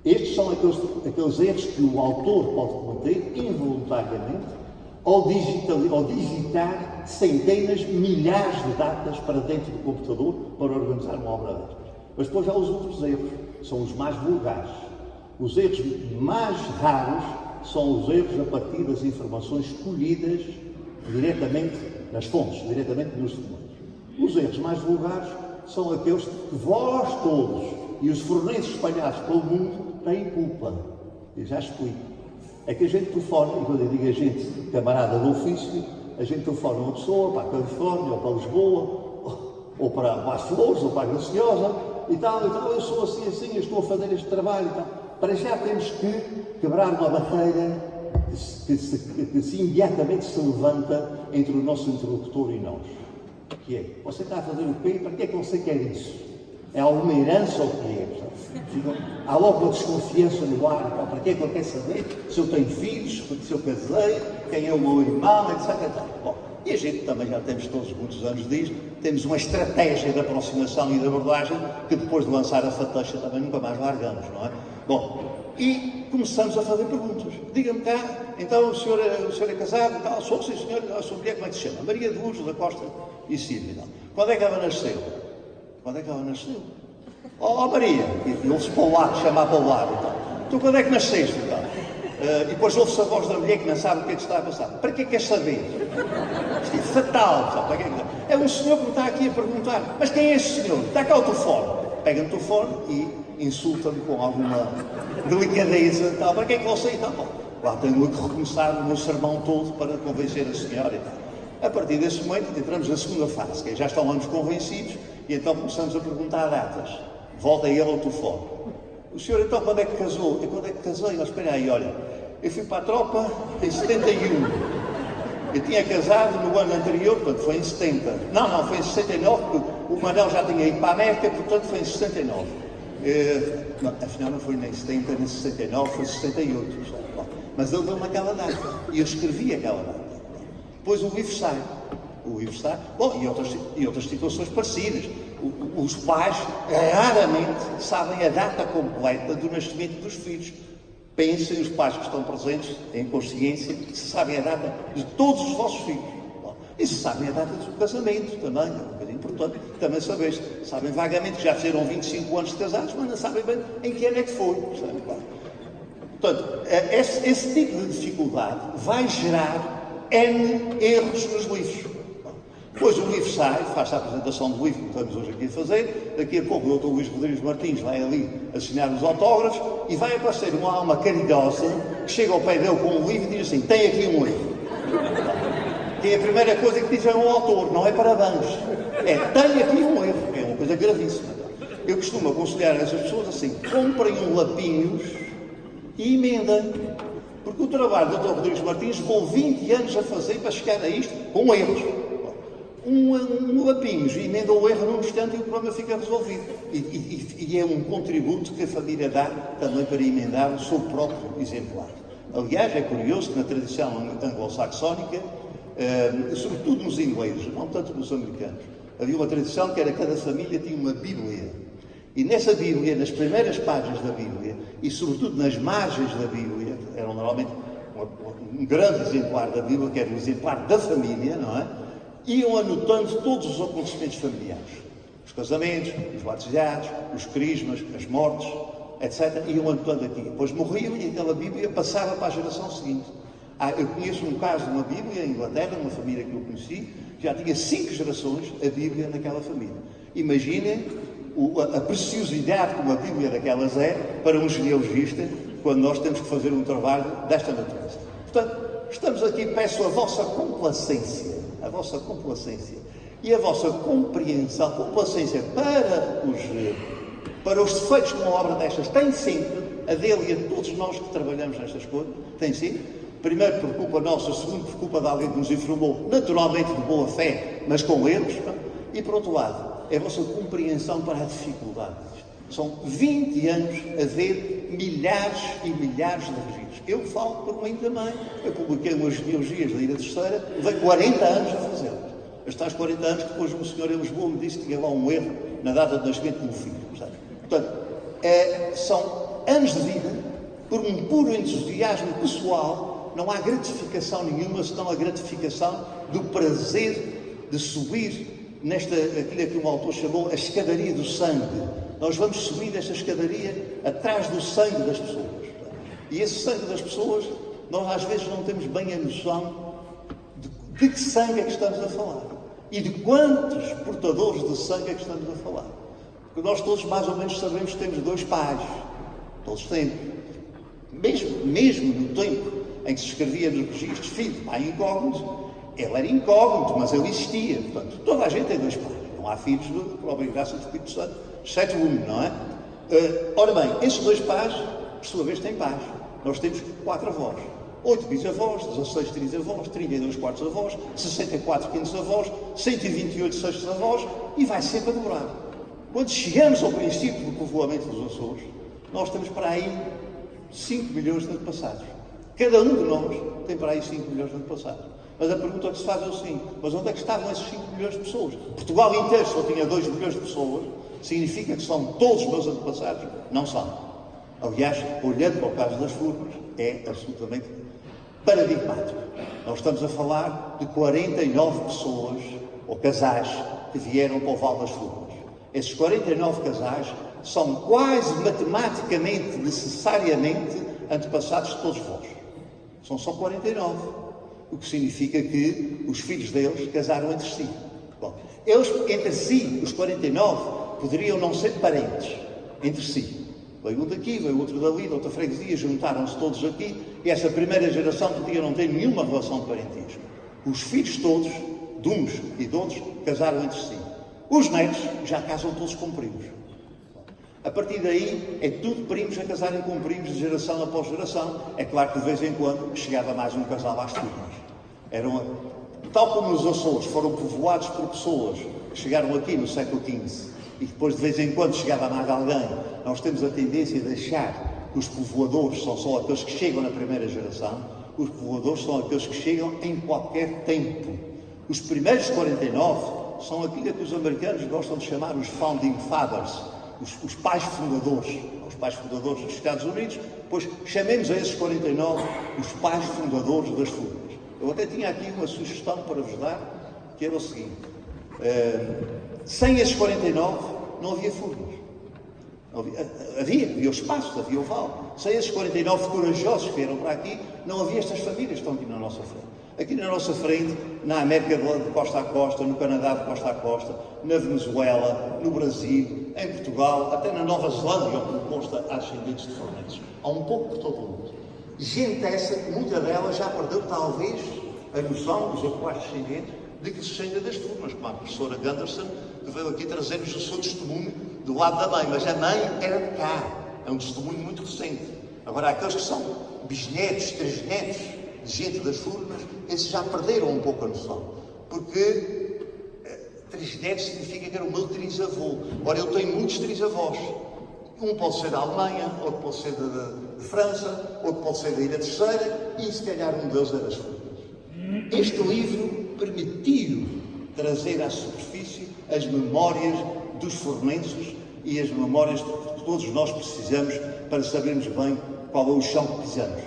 Speaker 7: Estes são aqueles erros que o autor pode cometer involuntariamente ao digitar centenas, milhares de datas para dentro do computador para organizar uma obra destas. Mas depois há os outros erros, são os mais vulgares. Os erros mais raros são os erros a partir das informações colhidas diretamente nas fontes, diretamente nos documentos. Os erros mais vulgares são aqueles que vós todos e os fornecedores espalhados pelo mundo têm culpa. Eu já explico. É que a gente telefona, e quando eu digo a gente, camarada do ofício, a gente telefona uma pessoa para a Califórnia, ou para Lisboa, ou para as Flores, ou para a Graciosa, e tal, eu sou assim, eu estou a fazer este trabalho e tal. Para já temos que quebrar uma barreira que imediatamente se levanta entre o nosso interlocutor e nós. Que é, você está a fazer o quê? Para que é que você quer isso? É alguma herança ou o que é? Há logo uma desconfiança no ar. Então, para que é que ele quer saber se eu tenho filhos, se eu casei, quem é o meu irmão, etc. Bom, e a gente também já temos todos muitos anos disto, temos uma estratégia de aproximação e de abordagem que depois de lançar a fatacha também nunca mais largamos, não é? Bom, e começamos a fazer perguntas. Diga-me cá, então o senhor é casado? Tal, sou, sim senhor, a sua mulher como é que se chama? Maria de Luz da Costa e Silvia. Quando é que ela nasceu? Quando é que ela nasceu? Oh Maria, e ouve-se para o lado, chamar para o lado. Tu quando é que nasceste? E depois ouve-se a voz da mulher que não sabe o que é que está a passar. Para que é que queres saber? Isto é fatal, sabe? Para que é um senhor que me está aqui a perguntar, mas quem é esse senhor? Está cá o telefone. Pega no telefone e insulta-me com alguma delicadeza. Tal. Para que é que você está? Bom, lá tenho que recomeçar o meu sermão todo para convencer a senhora. E tal. A partir desse momento entramos na segunda fase, que é, já estão ambos convencidos, e então começamos a perguntar datas. Volta ele ao telefone. O senhor então quando é que casou? Eu quando é que casei? Mas espera aí, olha, eu fui para a tropa em 71. Eu tinha casado no ano anterior, portanto foi em 70. Não, foi em 69, porque o Manel já tinha ido para a América, portanto foi em 69. Não, afinal não foi nem 70, nem 69, foi 68. Bom, mas ele deu-me aquela data, e eu escrevi aquela data. Depois o livro sai. Bom, e outras situações parecidas. Os pais raramente sabem a data completa do nascimento dos filhos. Pensem os pais que estão presentes em consciência se sabem a data de todos os vossos filhos. Bom, e se sabem a data do seu casamento também, é um bocadinho importante, também sabeis. Sabem vagamente que já fizeram 25 anos de casados, mas não sabem bem em que ano é que foi. Sabe? Portanto, esse tipo de dificuldade vai gerar N erros nos livros. Depois o livro sai, faz-se a apresentação do livro que estamos hoje aqui a fazer, daqui a pouco o Dr. Luís Rodrigues Martins vai ali assinar os autógrafos e vai aparecer uma alma caridosa que chega ao pé dele com um livro e diz assim, tem aqui um erro. Que é a primeira coisa que diz é um autor, não é parabéns. É, tem aqui um erro, que é uma coisa gravíssima. Eu costumo aconselhar a essas pessoas assim, comprem um lapinhos e emendem. Porque o trabalho do Dr. Rodrigues Martins levou 20 anos a fazer para chegar a isto com erros. Um lapinhos e emenda o erro num instante e o problema fica resolvido. E é um contributo que a família dá também para emendar o seu próprio exemplar. Aliás, é curioso que na tradição anglo-saxónica, sobretudo nos ingleses, não tanto nos americanos, havia uma tradição que era que cada família tinha uma Bíblia. E nessa Bíblia, nas primeiras páginas da Bíblia, e sobretudo nas margens da Bíblia, que eram normalmente um grande exemplar da Bíblia, que era um exemplar da família, não é? Iam anotando todos os acontecimentos familiares. Os casamentos, os batizados, os crismas, as mortes, etc. Iam anotando aqui. Depois morriam e aquela Bíblia passava para a geração seguinte. Eu conheço um caso de uma Bíblia em Inglaterra, uma família que eu conheci, já tinha 5 gerações a Bíblia naquela família. Imaginem a preciosidade que uma Bíblia daquelas é para um genealogista quando nós temos que fazer um trabalho desta natureza. Portanto, estamos aqui, peço a vossa complacência e a vossa compreensão, complacência para os defeitos que uma obra destas tem sempre, a dele e a todos nós que trabalhamos nestas coisas, tem sempre, primeiro por culpa nossa, segundo por culpa de alguém que nos informou, naturalmente de boa fé, mas com erros, e por outro lado, é a vossa compreensão para a dificuldade. São 20 anos a ver milhares e milhares de registros. Eu falo por mim também. Eu publiquei umas genealogias da Ilha Terceira, levei 40 anos a fazê-las. Estes 40 anos que depois um senhor em Lisboa me disse que tinha lá um erro na data de nascimento do meu filho. Portanto, são anos de vida, por um puro entusiasmo pessoal, não há gratificação nenhuma, senão a gratificação do prazer de subir aquilo que um autor chamou a escadaria do sangue. Nós vamos subir esta escadaria atrás do sangue das pessoas. E esse sangue das pessoas, nós às vezes não temos bem a noção de que sangue é que estamos a falar. E de quantos portadores de sangue é que estamos a falar. Porque nós todos mais ou menos sabemos que temos 2 pais. Todos têm. Mesmo no tempo em que se escrevia nos registros filho, pai incógnito, ele era incógnito, mas ele existia. Portanto, toda a gente tem 2 pais. Não há filhos por obra e graça do Espírito Santo, exceto um, não é? Ora bem, esses 2 pais
Speaker 8: por sua vez, têm pais. Nós temos 4 avós, 8 bisavós, 16 trisavós, 32 quartos avós, 64 quintos avós, 128 sextos avós e vai sempre a dobrar. Quando chegamos ao princípio do povoamento dos Açores, nós temos para aí 5 milhões de antepassados. Cada um de nós tem para aí 5 milhões de antepassados. Mas a pergunta que se faz é o seguinte: mas onde é que estavam esses 5 milhões de pessoas? Portugal inteiro só tinha 2 milhões de pessoas. Significa que são todos meus antepassados? Não são. Aliás, olhando para o caso das Furnas, é absolutamente paradigmático. Nós estamos a falar de 49 pessoas, ou casais, que vieram para o Val das Furnas. Esses 49 casais são quase matematicamente, necessariamente, antepassados de todos vós. São só 49. O que significa que os filhos deles casaram entre si. Bom, eles, entre si, os 49, poderiam não ser parentes, entre si. Veio um daqui, veio outro dali, de outra freguesia, juntaram-se todos aqui, e essa primeira geração podia não ter nenhuma relação de parentismo. Os filhos todos, de uns e de outros, casaram entre si. Os netos já casam todos com primos. A partir daí, é tudo primos a casarem com primos de geração após geração. É claro que de vez em quando chegava mais um casal às turmas. Tal como os Açores foram povoados por pessoas que chegaram aqui no século XV e depois de vez em quando chegava mais alguém, nós temos a tendência de achar que os povoadores são só aqueles que chegam na primeira geração. Os povoadores são aqueles que chegam em qualquer tempo. Os primeiros 49 são aquilo que os americanos gostam de chamar os Founding Fathers, os pais fundadores, os pais fundadores dos Estados Unidos, pois chamemos a esses 49 os pais fundadores das Furnas. Eu até tinha aqui uma sugestão para vos dar, que era o seguinte: sem esses 49 não havia Furnas. Havia o espaço, havia o vale. Sem esses 49 corajosos que vieram para aqui, não havia estas famílias que estão aqui na nossa frente. Aqui na nossa frente, na América de costa a costa, no Canadá de costa a costa, na Venezuela, no Brasil, em Portugal, até na Nova Zelândia, onde consta há descendentes de furneses. Há um pouco por todo o mundo. Gente essa que muita delas já perdeu talvez a noção dos atuais descendentes de que descende das Furnas, como a professora Gunderson, que veio aqui trazer-nos o seu testemunho do lado da mãe, mas a mãe era de cá. É um testemunho muito recente. Agora, aqueles que são bisnetos, trisnetos de gente das Furnas, esses já perderam um pouco a noção, porque trisnetos significa que era o meu trisavô. Ora, eu tenho muitos trisavós. Um pode ser da Alemanha, outro pode ser de França, outro pode ser da Ilha Terceira, e se calhar um deles era das Furnas. Este livro permitiu trazer à superfície as memórias dos furnenses e as memórias que todos nós precisamos para sabermos bem qual é o chão que pisamos.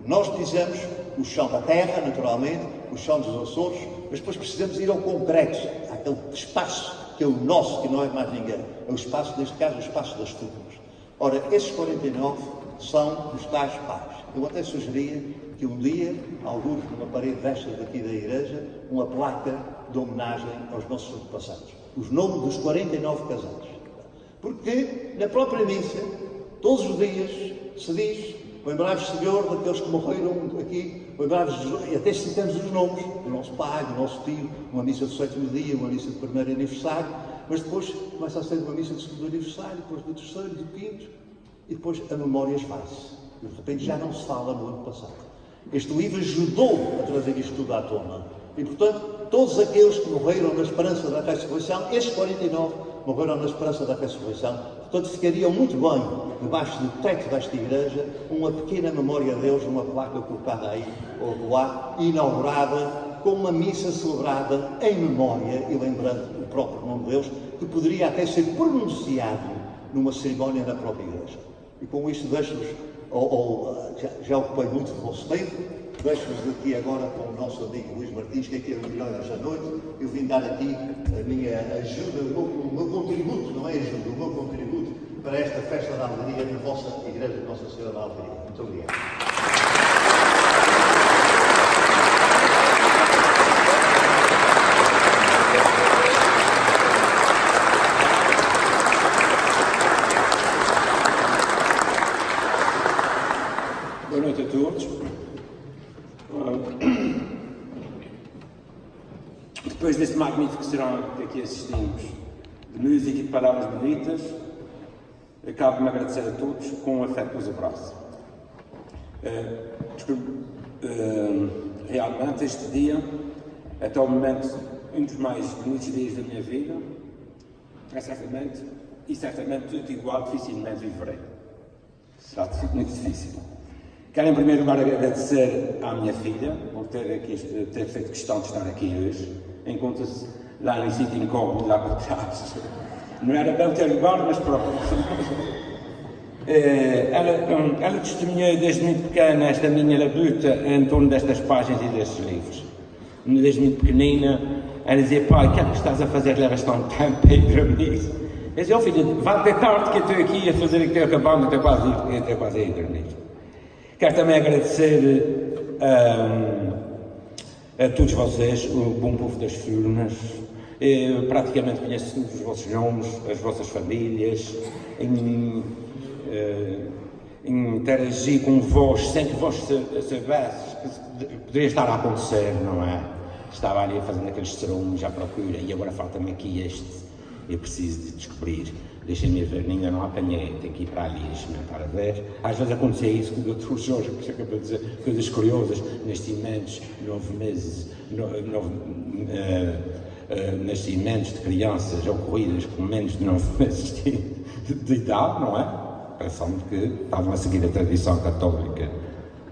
Speaker 8: Nós pisamos o chão da terra, naturalmente, o chão dos Açores, mas depois precisamos ir ao concreto, àquele espaço que é o nosso, que não é mais ninguém. É o espaço, neste caso, o espaço das Furnas. Ora, esses 49 são os tais pais. Eu até sugeria que um dia, alguns numa parede destas daqui da igreja, uma placa de homenagem aos nossos antepassados. Os nomes dos 49 casais. Porque, na própria missa, todos os dias se diz: lembrai-vos, Senhor, daqueles que morreram aqui, lembrai-vos, e até citamos os nomes do nosso pai, do nosso tio, uma missa do 7º dia, uma missa do 1º aniversário, mas depois começa a ser uma missa do 2º aniversário, depois do 3º, do 5º, e depois a memória esvai-se. E de repente já não se fala no ano passado. Este livro ajudou a trazer isto tudo à tona. E, portanto, todos aqueles que morreram na esperança da ressurreição, estes 49 morreram na esperança da ressurreição, portanto, ficariam muito bem, debaixo do teto desta igreja, uma pequena memória deles, uma placa colocada aí, ou lá, inaugurada, com uma missa celebrada em memória e lembrando o próprio nome deles, que poderia até ser pronunciado numa cerimónia na própria igreja. E com isto deixo-vos, já ocupei muito do vosso tempo, deixo-vos aqui agora com o nosso amigo Luís Martins, que aqui é o melhor desta noite. Eu vim dar aqui a minha ajuda, o meu contributo, não é ajuda, o meu contributo para esta festa da alegria na vossa igreja, Nossa Senhora da Alegria. Muito obrigado.
Speaker 9: Boa noite a todos. Depois deste magnífico serão que aqui assistimos, de música e de palavras bonitas, cabe-me agradecer a todos com um afetuoso abraço. Realmente este dia, até o momento, um dos mais bonitos dias da minha vida, certamente igual dificilmente viverei. Será muito difícil. Quero em primeiro lugar agradecer à minha filha por ter feito questão de estar aqui hoje. Encontra-se lá no sítio incógnito, lá por trás. Não era bem ter lugar, mas pronto. Ela testemunhou desde muito pequena esta minha luta em torno destas páginas e destes livros. Desde muito pequenina, ela dizia: pai, o que é que estás a fazer? Levas tão tempo a ir dormir? Eu dizia: filho, vá até tarde que eu estou aqui a fazer o que estou acabando, estou quase a ir dormir. Quero também agradecer a todos vocês, o bom povo das Furnas. Eu praticamente conheço todos os vossos nomes, as vossas famílias, interagir com vós sem que vós soubesses que poderia estar a acontecer, não é? Estava ali fazendo aqueles cerúmeos à procura e agora falta-me aqui este, eu preciso de descobrir. Deixem-me ver, ainda não apanhei, tenho que ir para ali experimentar a ver. Às vezes acontecia isso com o Dr. Jorge, que acabou de dizer coisas curiosas, nascimentos, 9 meses, nascimentos de crianças ocorridas com menos de 9 meses de idade, não é? Pensando que estavam a seguir a tradição católica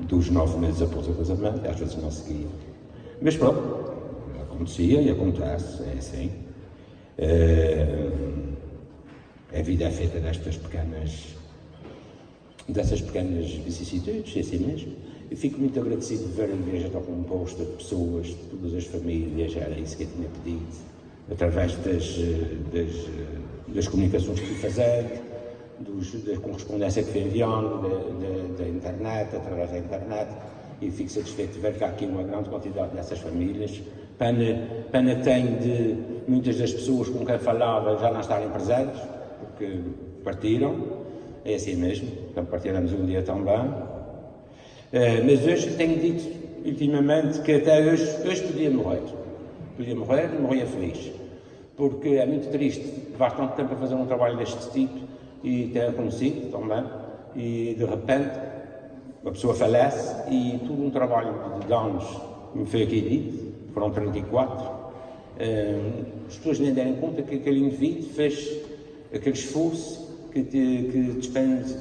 Speaker 9: dos 9 meses após o casamento, e às vezes não seguiam. Mas pronto, acontecia e acontece, é assim. A vida é feita dessas pequenas vicissitudes, é assim mesmo. Eu fico muito agradecido de ver a igreja tão composta de pessoas, de todas as famílias, era isso que eu tinha pedido, através das comunicações que fui fazendo, da correspondência que fui enviando, da internet, através da internet, e fico satisfeito de ver que há aqui uma grande quantidade dessas famílias. Pena tenho de muitas das pessoas com quem falava já não estarem presentes, porque partiram, é assim mesmo, então partiremos um dia também. Mas hoje tenho dito, ultimamente, que até hoje podia morrer e morria feliz, porque é muito triste levar tanto tempo a fazer um trabalho deste tipo e ter acontecido também, e de repente a pessoa falece e todo um trabalho de anos, como foi aqui dito, foram 34, as pessoas nem deram conta que aquele indivíduo fez aquele esforço, que despende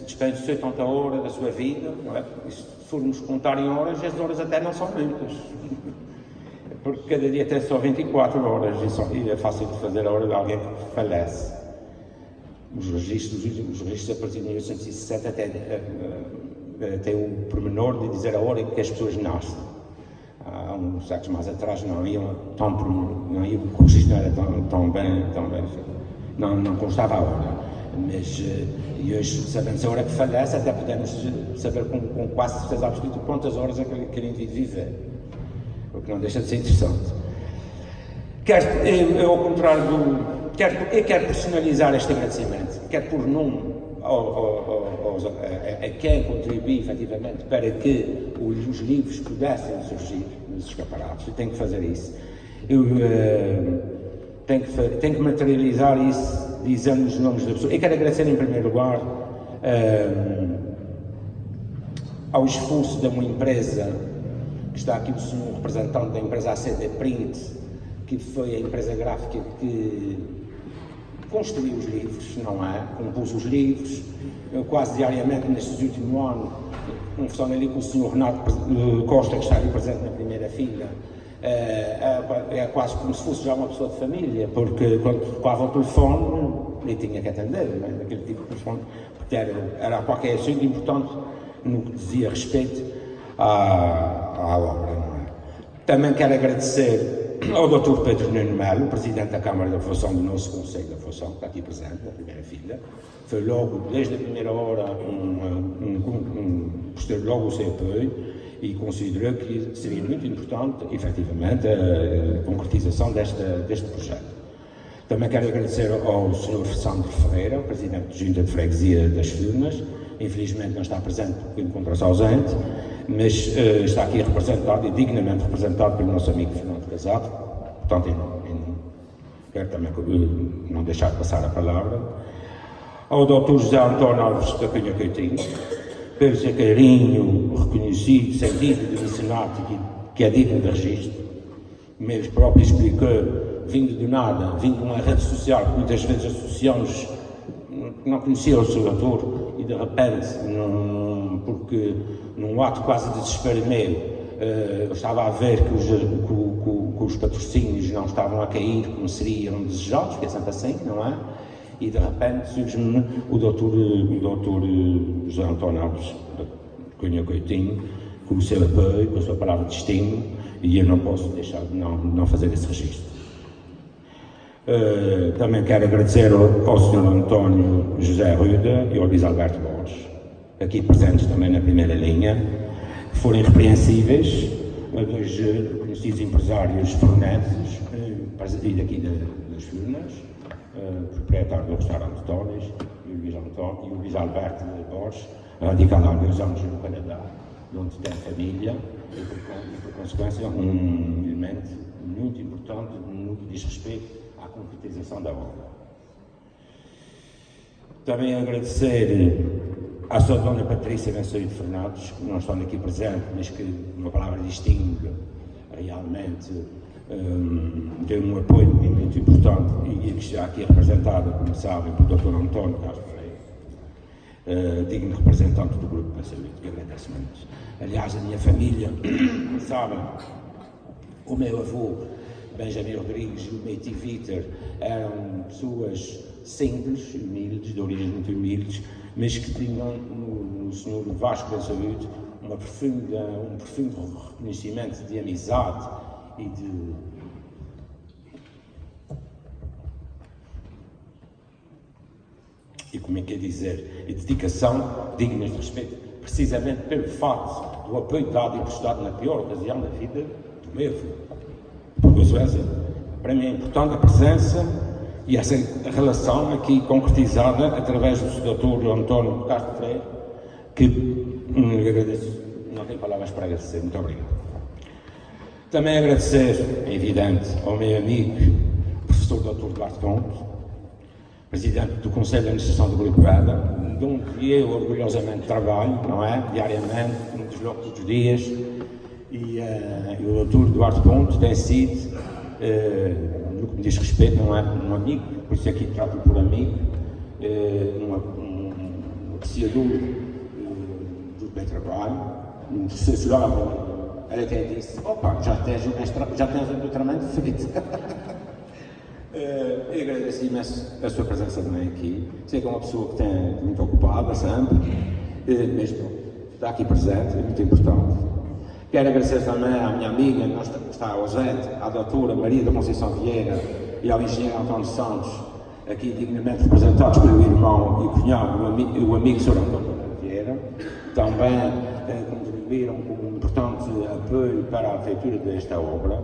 Speaker 9: 80 horas da sua vida, não é? E se formos contar em horas, as horas até não são muitas, porque cada dia tem só 24 horas e é fácil de fazer a hora de alguém que falece. Os registros a partir de 1960 até tem o pormenor de dizer a hora em que as pessoas nascem. Há uns séculos mais atrás o registro não era tão bem feito. Não constava a hora, mas e hoje, sabendo a hora que falhece, até podemos saber com quase certeza absoluta quantas horas aquele indivíduo vive, o que não deixa de ser interessante. Ao contrário eu quero personalizar este agradecimento, quero pôr nome a quem contribui efetivamente para que os livros pudessem surgir nos escaparates. Eu tenho que fazer isso. Tenho que materializar isso dizendo os nomes das pessoas. Eu quero agradecer em primeiro lugar ao esforço de uma empresa, que está aqui o senhor representante da empresa ACD Print, que foi a empresa gráfica que construiu os livros, não é? Compôs os livros, quase diariamente nestes últimos anos, conversando ali com o senhor Renato Costa, que está ali presente na primeira fila. É quase como se fosse já uma pessoa de família, porque quando tocava o telefone, eu tinha que atender, não é? Aquele tipo de telefone, porque era qualquer assunto importante no que dizia respeito à obra, não é? Também quero agradecer ao Dr. Pedro Nuno Melo, Presidente da Câmara de Afogação do nosso Conselho de Afogação, que está aqui presente na primeira fila. Foi logo, desde a primeira hora, postou logo o seu apoio e considerou que seria muito importante, efetivamente, a concretização deste projeto. Também quero agradecer ao Sr. Sandro Ferreira, Presidente da Junta de Freguesia das Furnas. Infelizmente não está presente porque encontra-se ausente, mas está aqui representado e dignamente representado pelo nosso amigo Fernando Casado. Portanto, eu quero também não deixar de passar a palavra. ao Dr. José António Alves da Cunha Coutinho, pelo seu carinho reconhecido, sentido de mecenato que é digno de registro. Como ele próprio explicou, vindo do nada, vindo de uma rede social que muitas vezes associamos, não conhecia o seu autor, e de repente, porque num ato quase de desespero meu, eu estava a ver que os patrocínios não estavam a cair como seriam desejados, que é sempre assim, não é? E de repente surge-me o doutor José António Alves da Cunha Coutinho, com o seu apoio, com a sua palavra de estímulo, e eu não posso deixar de não fazer esse registro. Também quero agradecer ao Sr. António José Ruda e ao Luís Alberto Borges, aqui presentes também na primeira linha, que foram irrepreensíveis, dois conhecidos empresários fernandes, e daqui das Furnas, proprietário do restaurante Torres, e o Luís Alberto Borges, radicado há alguns anos no Canadá, onde tem família, e por consequência um elemento muito importante no que diz respeito à concretização da obra. Também agradecer à sua dona Patrícia Bençoio de Fernandes, que não estão aqui presente, mas que uma palavra distingue realmente deu um apoio muito importante e que está aqui representada, como sabem, pelo Dr. António Castro Freire, digno representante do Grupo da Saúde, que agradece muito. Aliás, a minha família, como sabem, o meu avô, Benjamin Rodrigues, e o meu tio Vítor eram pessoas simples, humildes, de origens muito humildes, mas que tinham no Sr. Vasco da Saúde um profundo reconhecimento de amizade e como é que é dizer, e dedicação dignas de respeito, precisamente pelo facto do apoio dado e prestado na pior ocasião da vida do meu avô. Por consequência, para mim é importante a presença e essa relação aqui concretizada através do Dr. António Castro Freire, que agradeço, não tenho palavras para agradecer, muito obrigado. Também agradecer, é evidente, ao meu amigo, professor Dr. Duarte Pontes, presidente do Conselho de Administração do Grupo EDA, de onde eu orgulhosamente trabalho, não é? Diariamente, me desloco todos os dias, e o Dr. Duarte Pontes tem sido, no que me diz respeito, não é? Um amigo, por isso aqui trato por amigo, um apreciador do bem trabalho, um sensurável. Ela até disse, opa, já tens o doutoramento feito. Eu agradeço imenso a sua presença também aqui. Sei que é uma pessoa que tem muito ocupada sempre, mesmo está aqui presente, é muito importante. Quero agradecer também à minha amiga, que está ausente, à doutora Maria da Conceição Vieira e ao engenheiro António Santos, aqui dignamente representados pelo irmão e cunhado, o amigo Sr. António Vieira. Também contribuíram com um importante apoio para a feitura desta obra,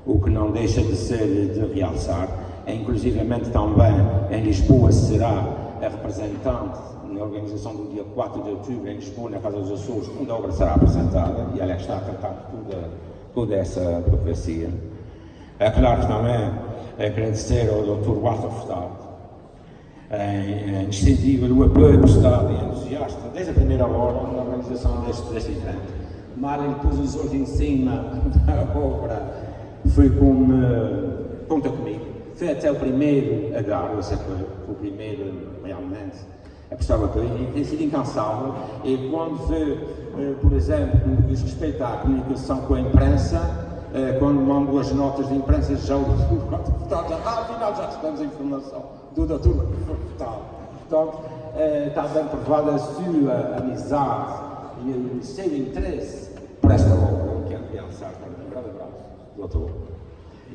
Speaker 9: o que não deixa de ser de realçar. Inclusivamente também em Lisboa será a representante na organização do dia 4 de outubro em Lisboa, na Casa dos Açores, onde a obra será apresentada, e ela está a tratar toda essa burocracia. É claro que também agradecer ao Dr. Walter Furtado, em distintivo do apoio prestado e entusiasta, desde a primeira hora, na organização deste evento. Marlene pôs os olhos em cima da obra, foi conta comigo. Foi até o primeiro a dar esse apoio, o primeiro realmente a prestar o apoio, e tem sido incansável. E quando vê, por exemplo, no que diz respeito à comunicação com a imprensa, quando mando as notas de imprensa, já o deputado, afinal já recebemos a informação do Dr. Furtado. Portanto, está bem provada a sua amizade e o seu interesse por esta obra, que é realçar também. Um grande abraço, doutor.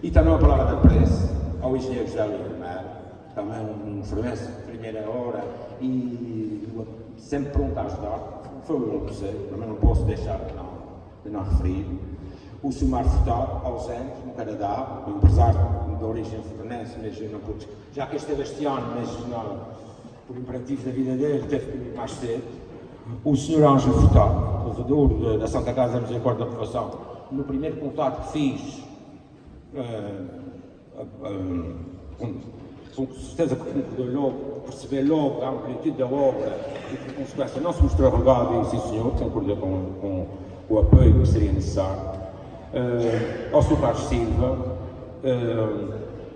Speaker 9: E também uma palavra da prece ao engenheiro José Lima, também um fervenço de primeira hora e sempre pronto a ajudar. Foi um conselho, também não posso deixar de não referir. O Sr. Marco Furtado, ausente no Canadá, um empresário de origem fluminense, mas eu não pude, já que esteve este ano, mas não, por imperativos da vida dele, teve que ir mais cedo. O Sr. Ângelo Furtado, provedor da Santa Casa da Misericórdia da Aprovação, no primeiro contato que fiz com certeza que concordou logo, perceber logo a amplitude da obra e, por consequência, não se mostrou arrogado e, sim senhor, concordou com o apoio que seria necessário. Ao Sr. Carlos Silva,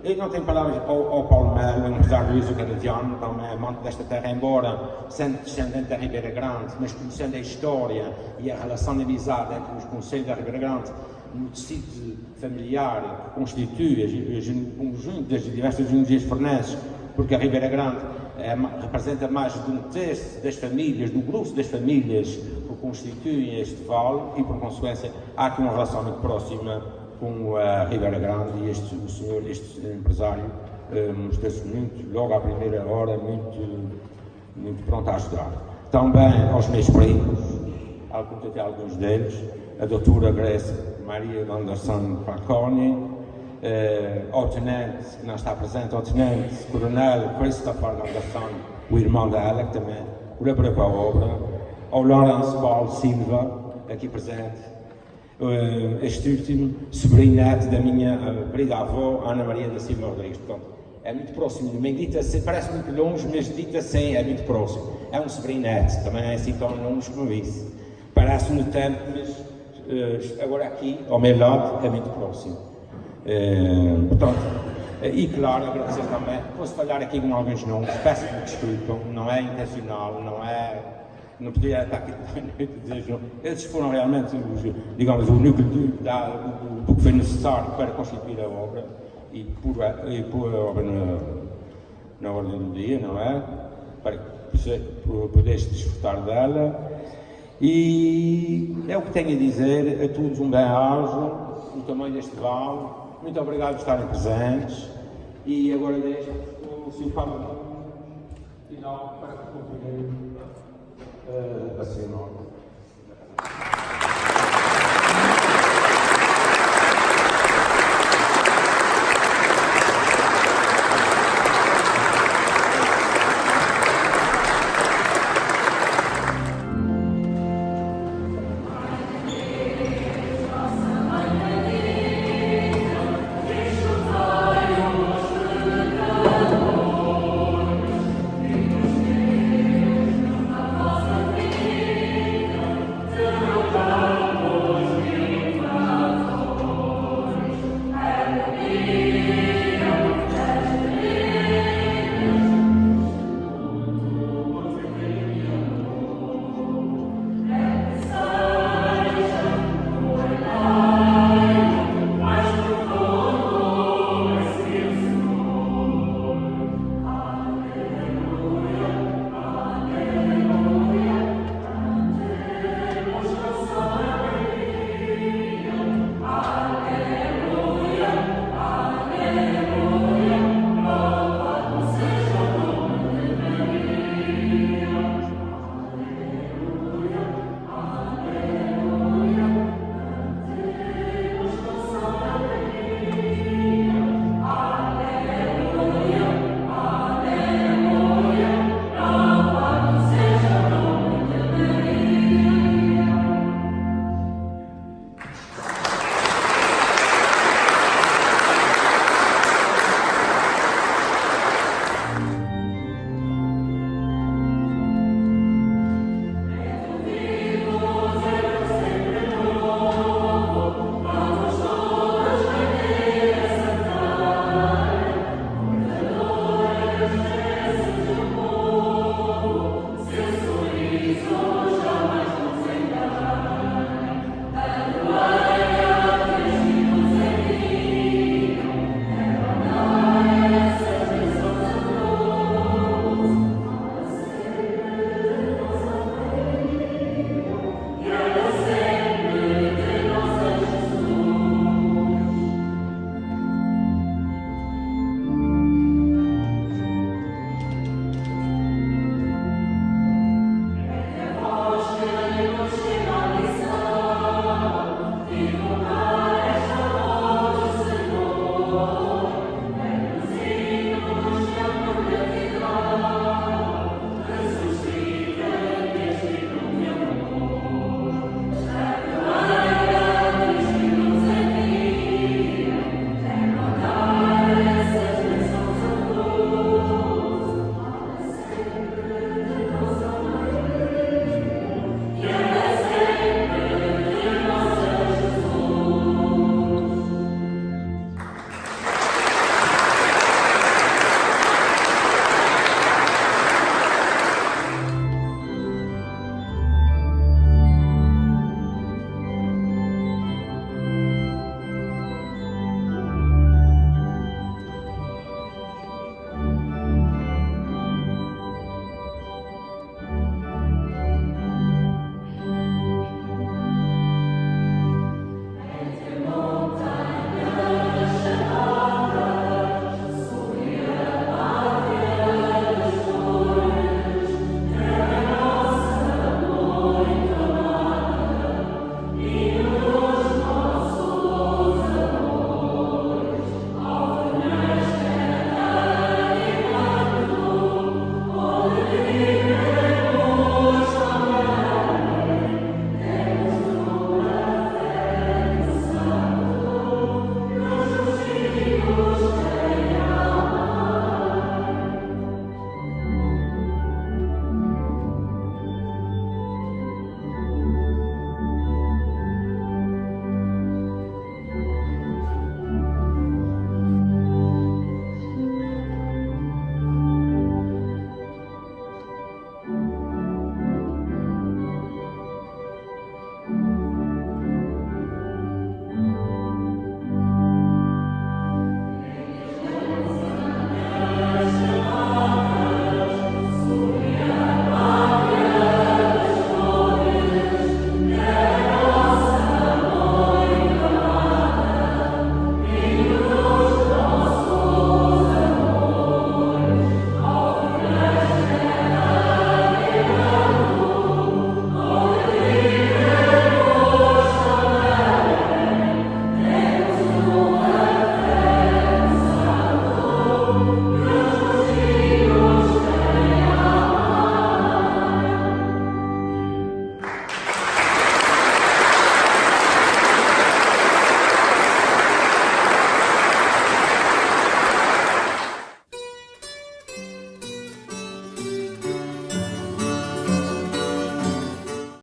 Speaker 9: eu não tenho palavras ao Paulo Melo, um empresário luso-canadiano, também amante desta terra, embora sendo descendente da Ribeira Grande, mas conhecendo a história e a relação de amizade entre os concelhos da Ribeira Grande, no tecido familiar que constitui o conjunto das diversas genealogias fornenses, porque a Ribeira Grande representa mais de um terço das famílias, do grupo das famílias que constituem este vale e, por consequência, há aqui uma relação muito próxima com a Ribeira Grande e este empresário mostrou-se muito, logo à primeira hora, muito pronto a ajudar. Também aos meus primos, até alguns deles, a doutora Grace Maria Anderson Falcone, ao tenente, que não está presente, ao tenente coronel Christopher Anderson, o irmão dela, que também colaborou com a obra, ao Lawrence Paulo Silva, aqui presente, este último sobrinho neto da minha querida avó, Ana Maria da Silva Rodrigues. Portanto, é muito próximo de mim, dito assim, parece muito longe, mas dito assim é muito próximo. É um sobrinho neto, também é assim tão longe como isso. Parece no tempo, mas agora aqui, ao meu lado, é muito próximo. Portanto, e claro, agradecer também, posso falhar aqui com alguns nomes, peço-me desculpa, não é intencional, não podia estar aqui dizer, esses foram realmente, digamos, o núcleo do que foi necessário para constituir a obra e pôr a obra na ordem do dia, não é? Para poderes desfrutar dela. E é o que tenho a dizer a todos, um bem-aja, o tamanho deste vale. Muito obrigado por estarem presentes. E agora deixo o Sr. Pablo final para concluir a cena.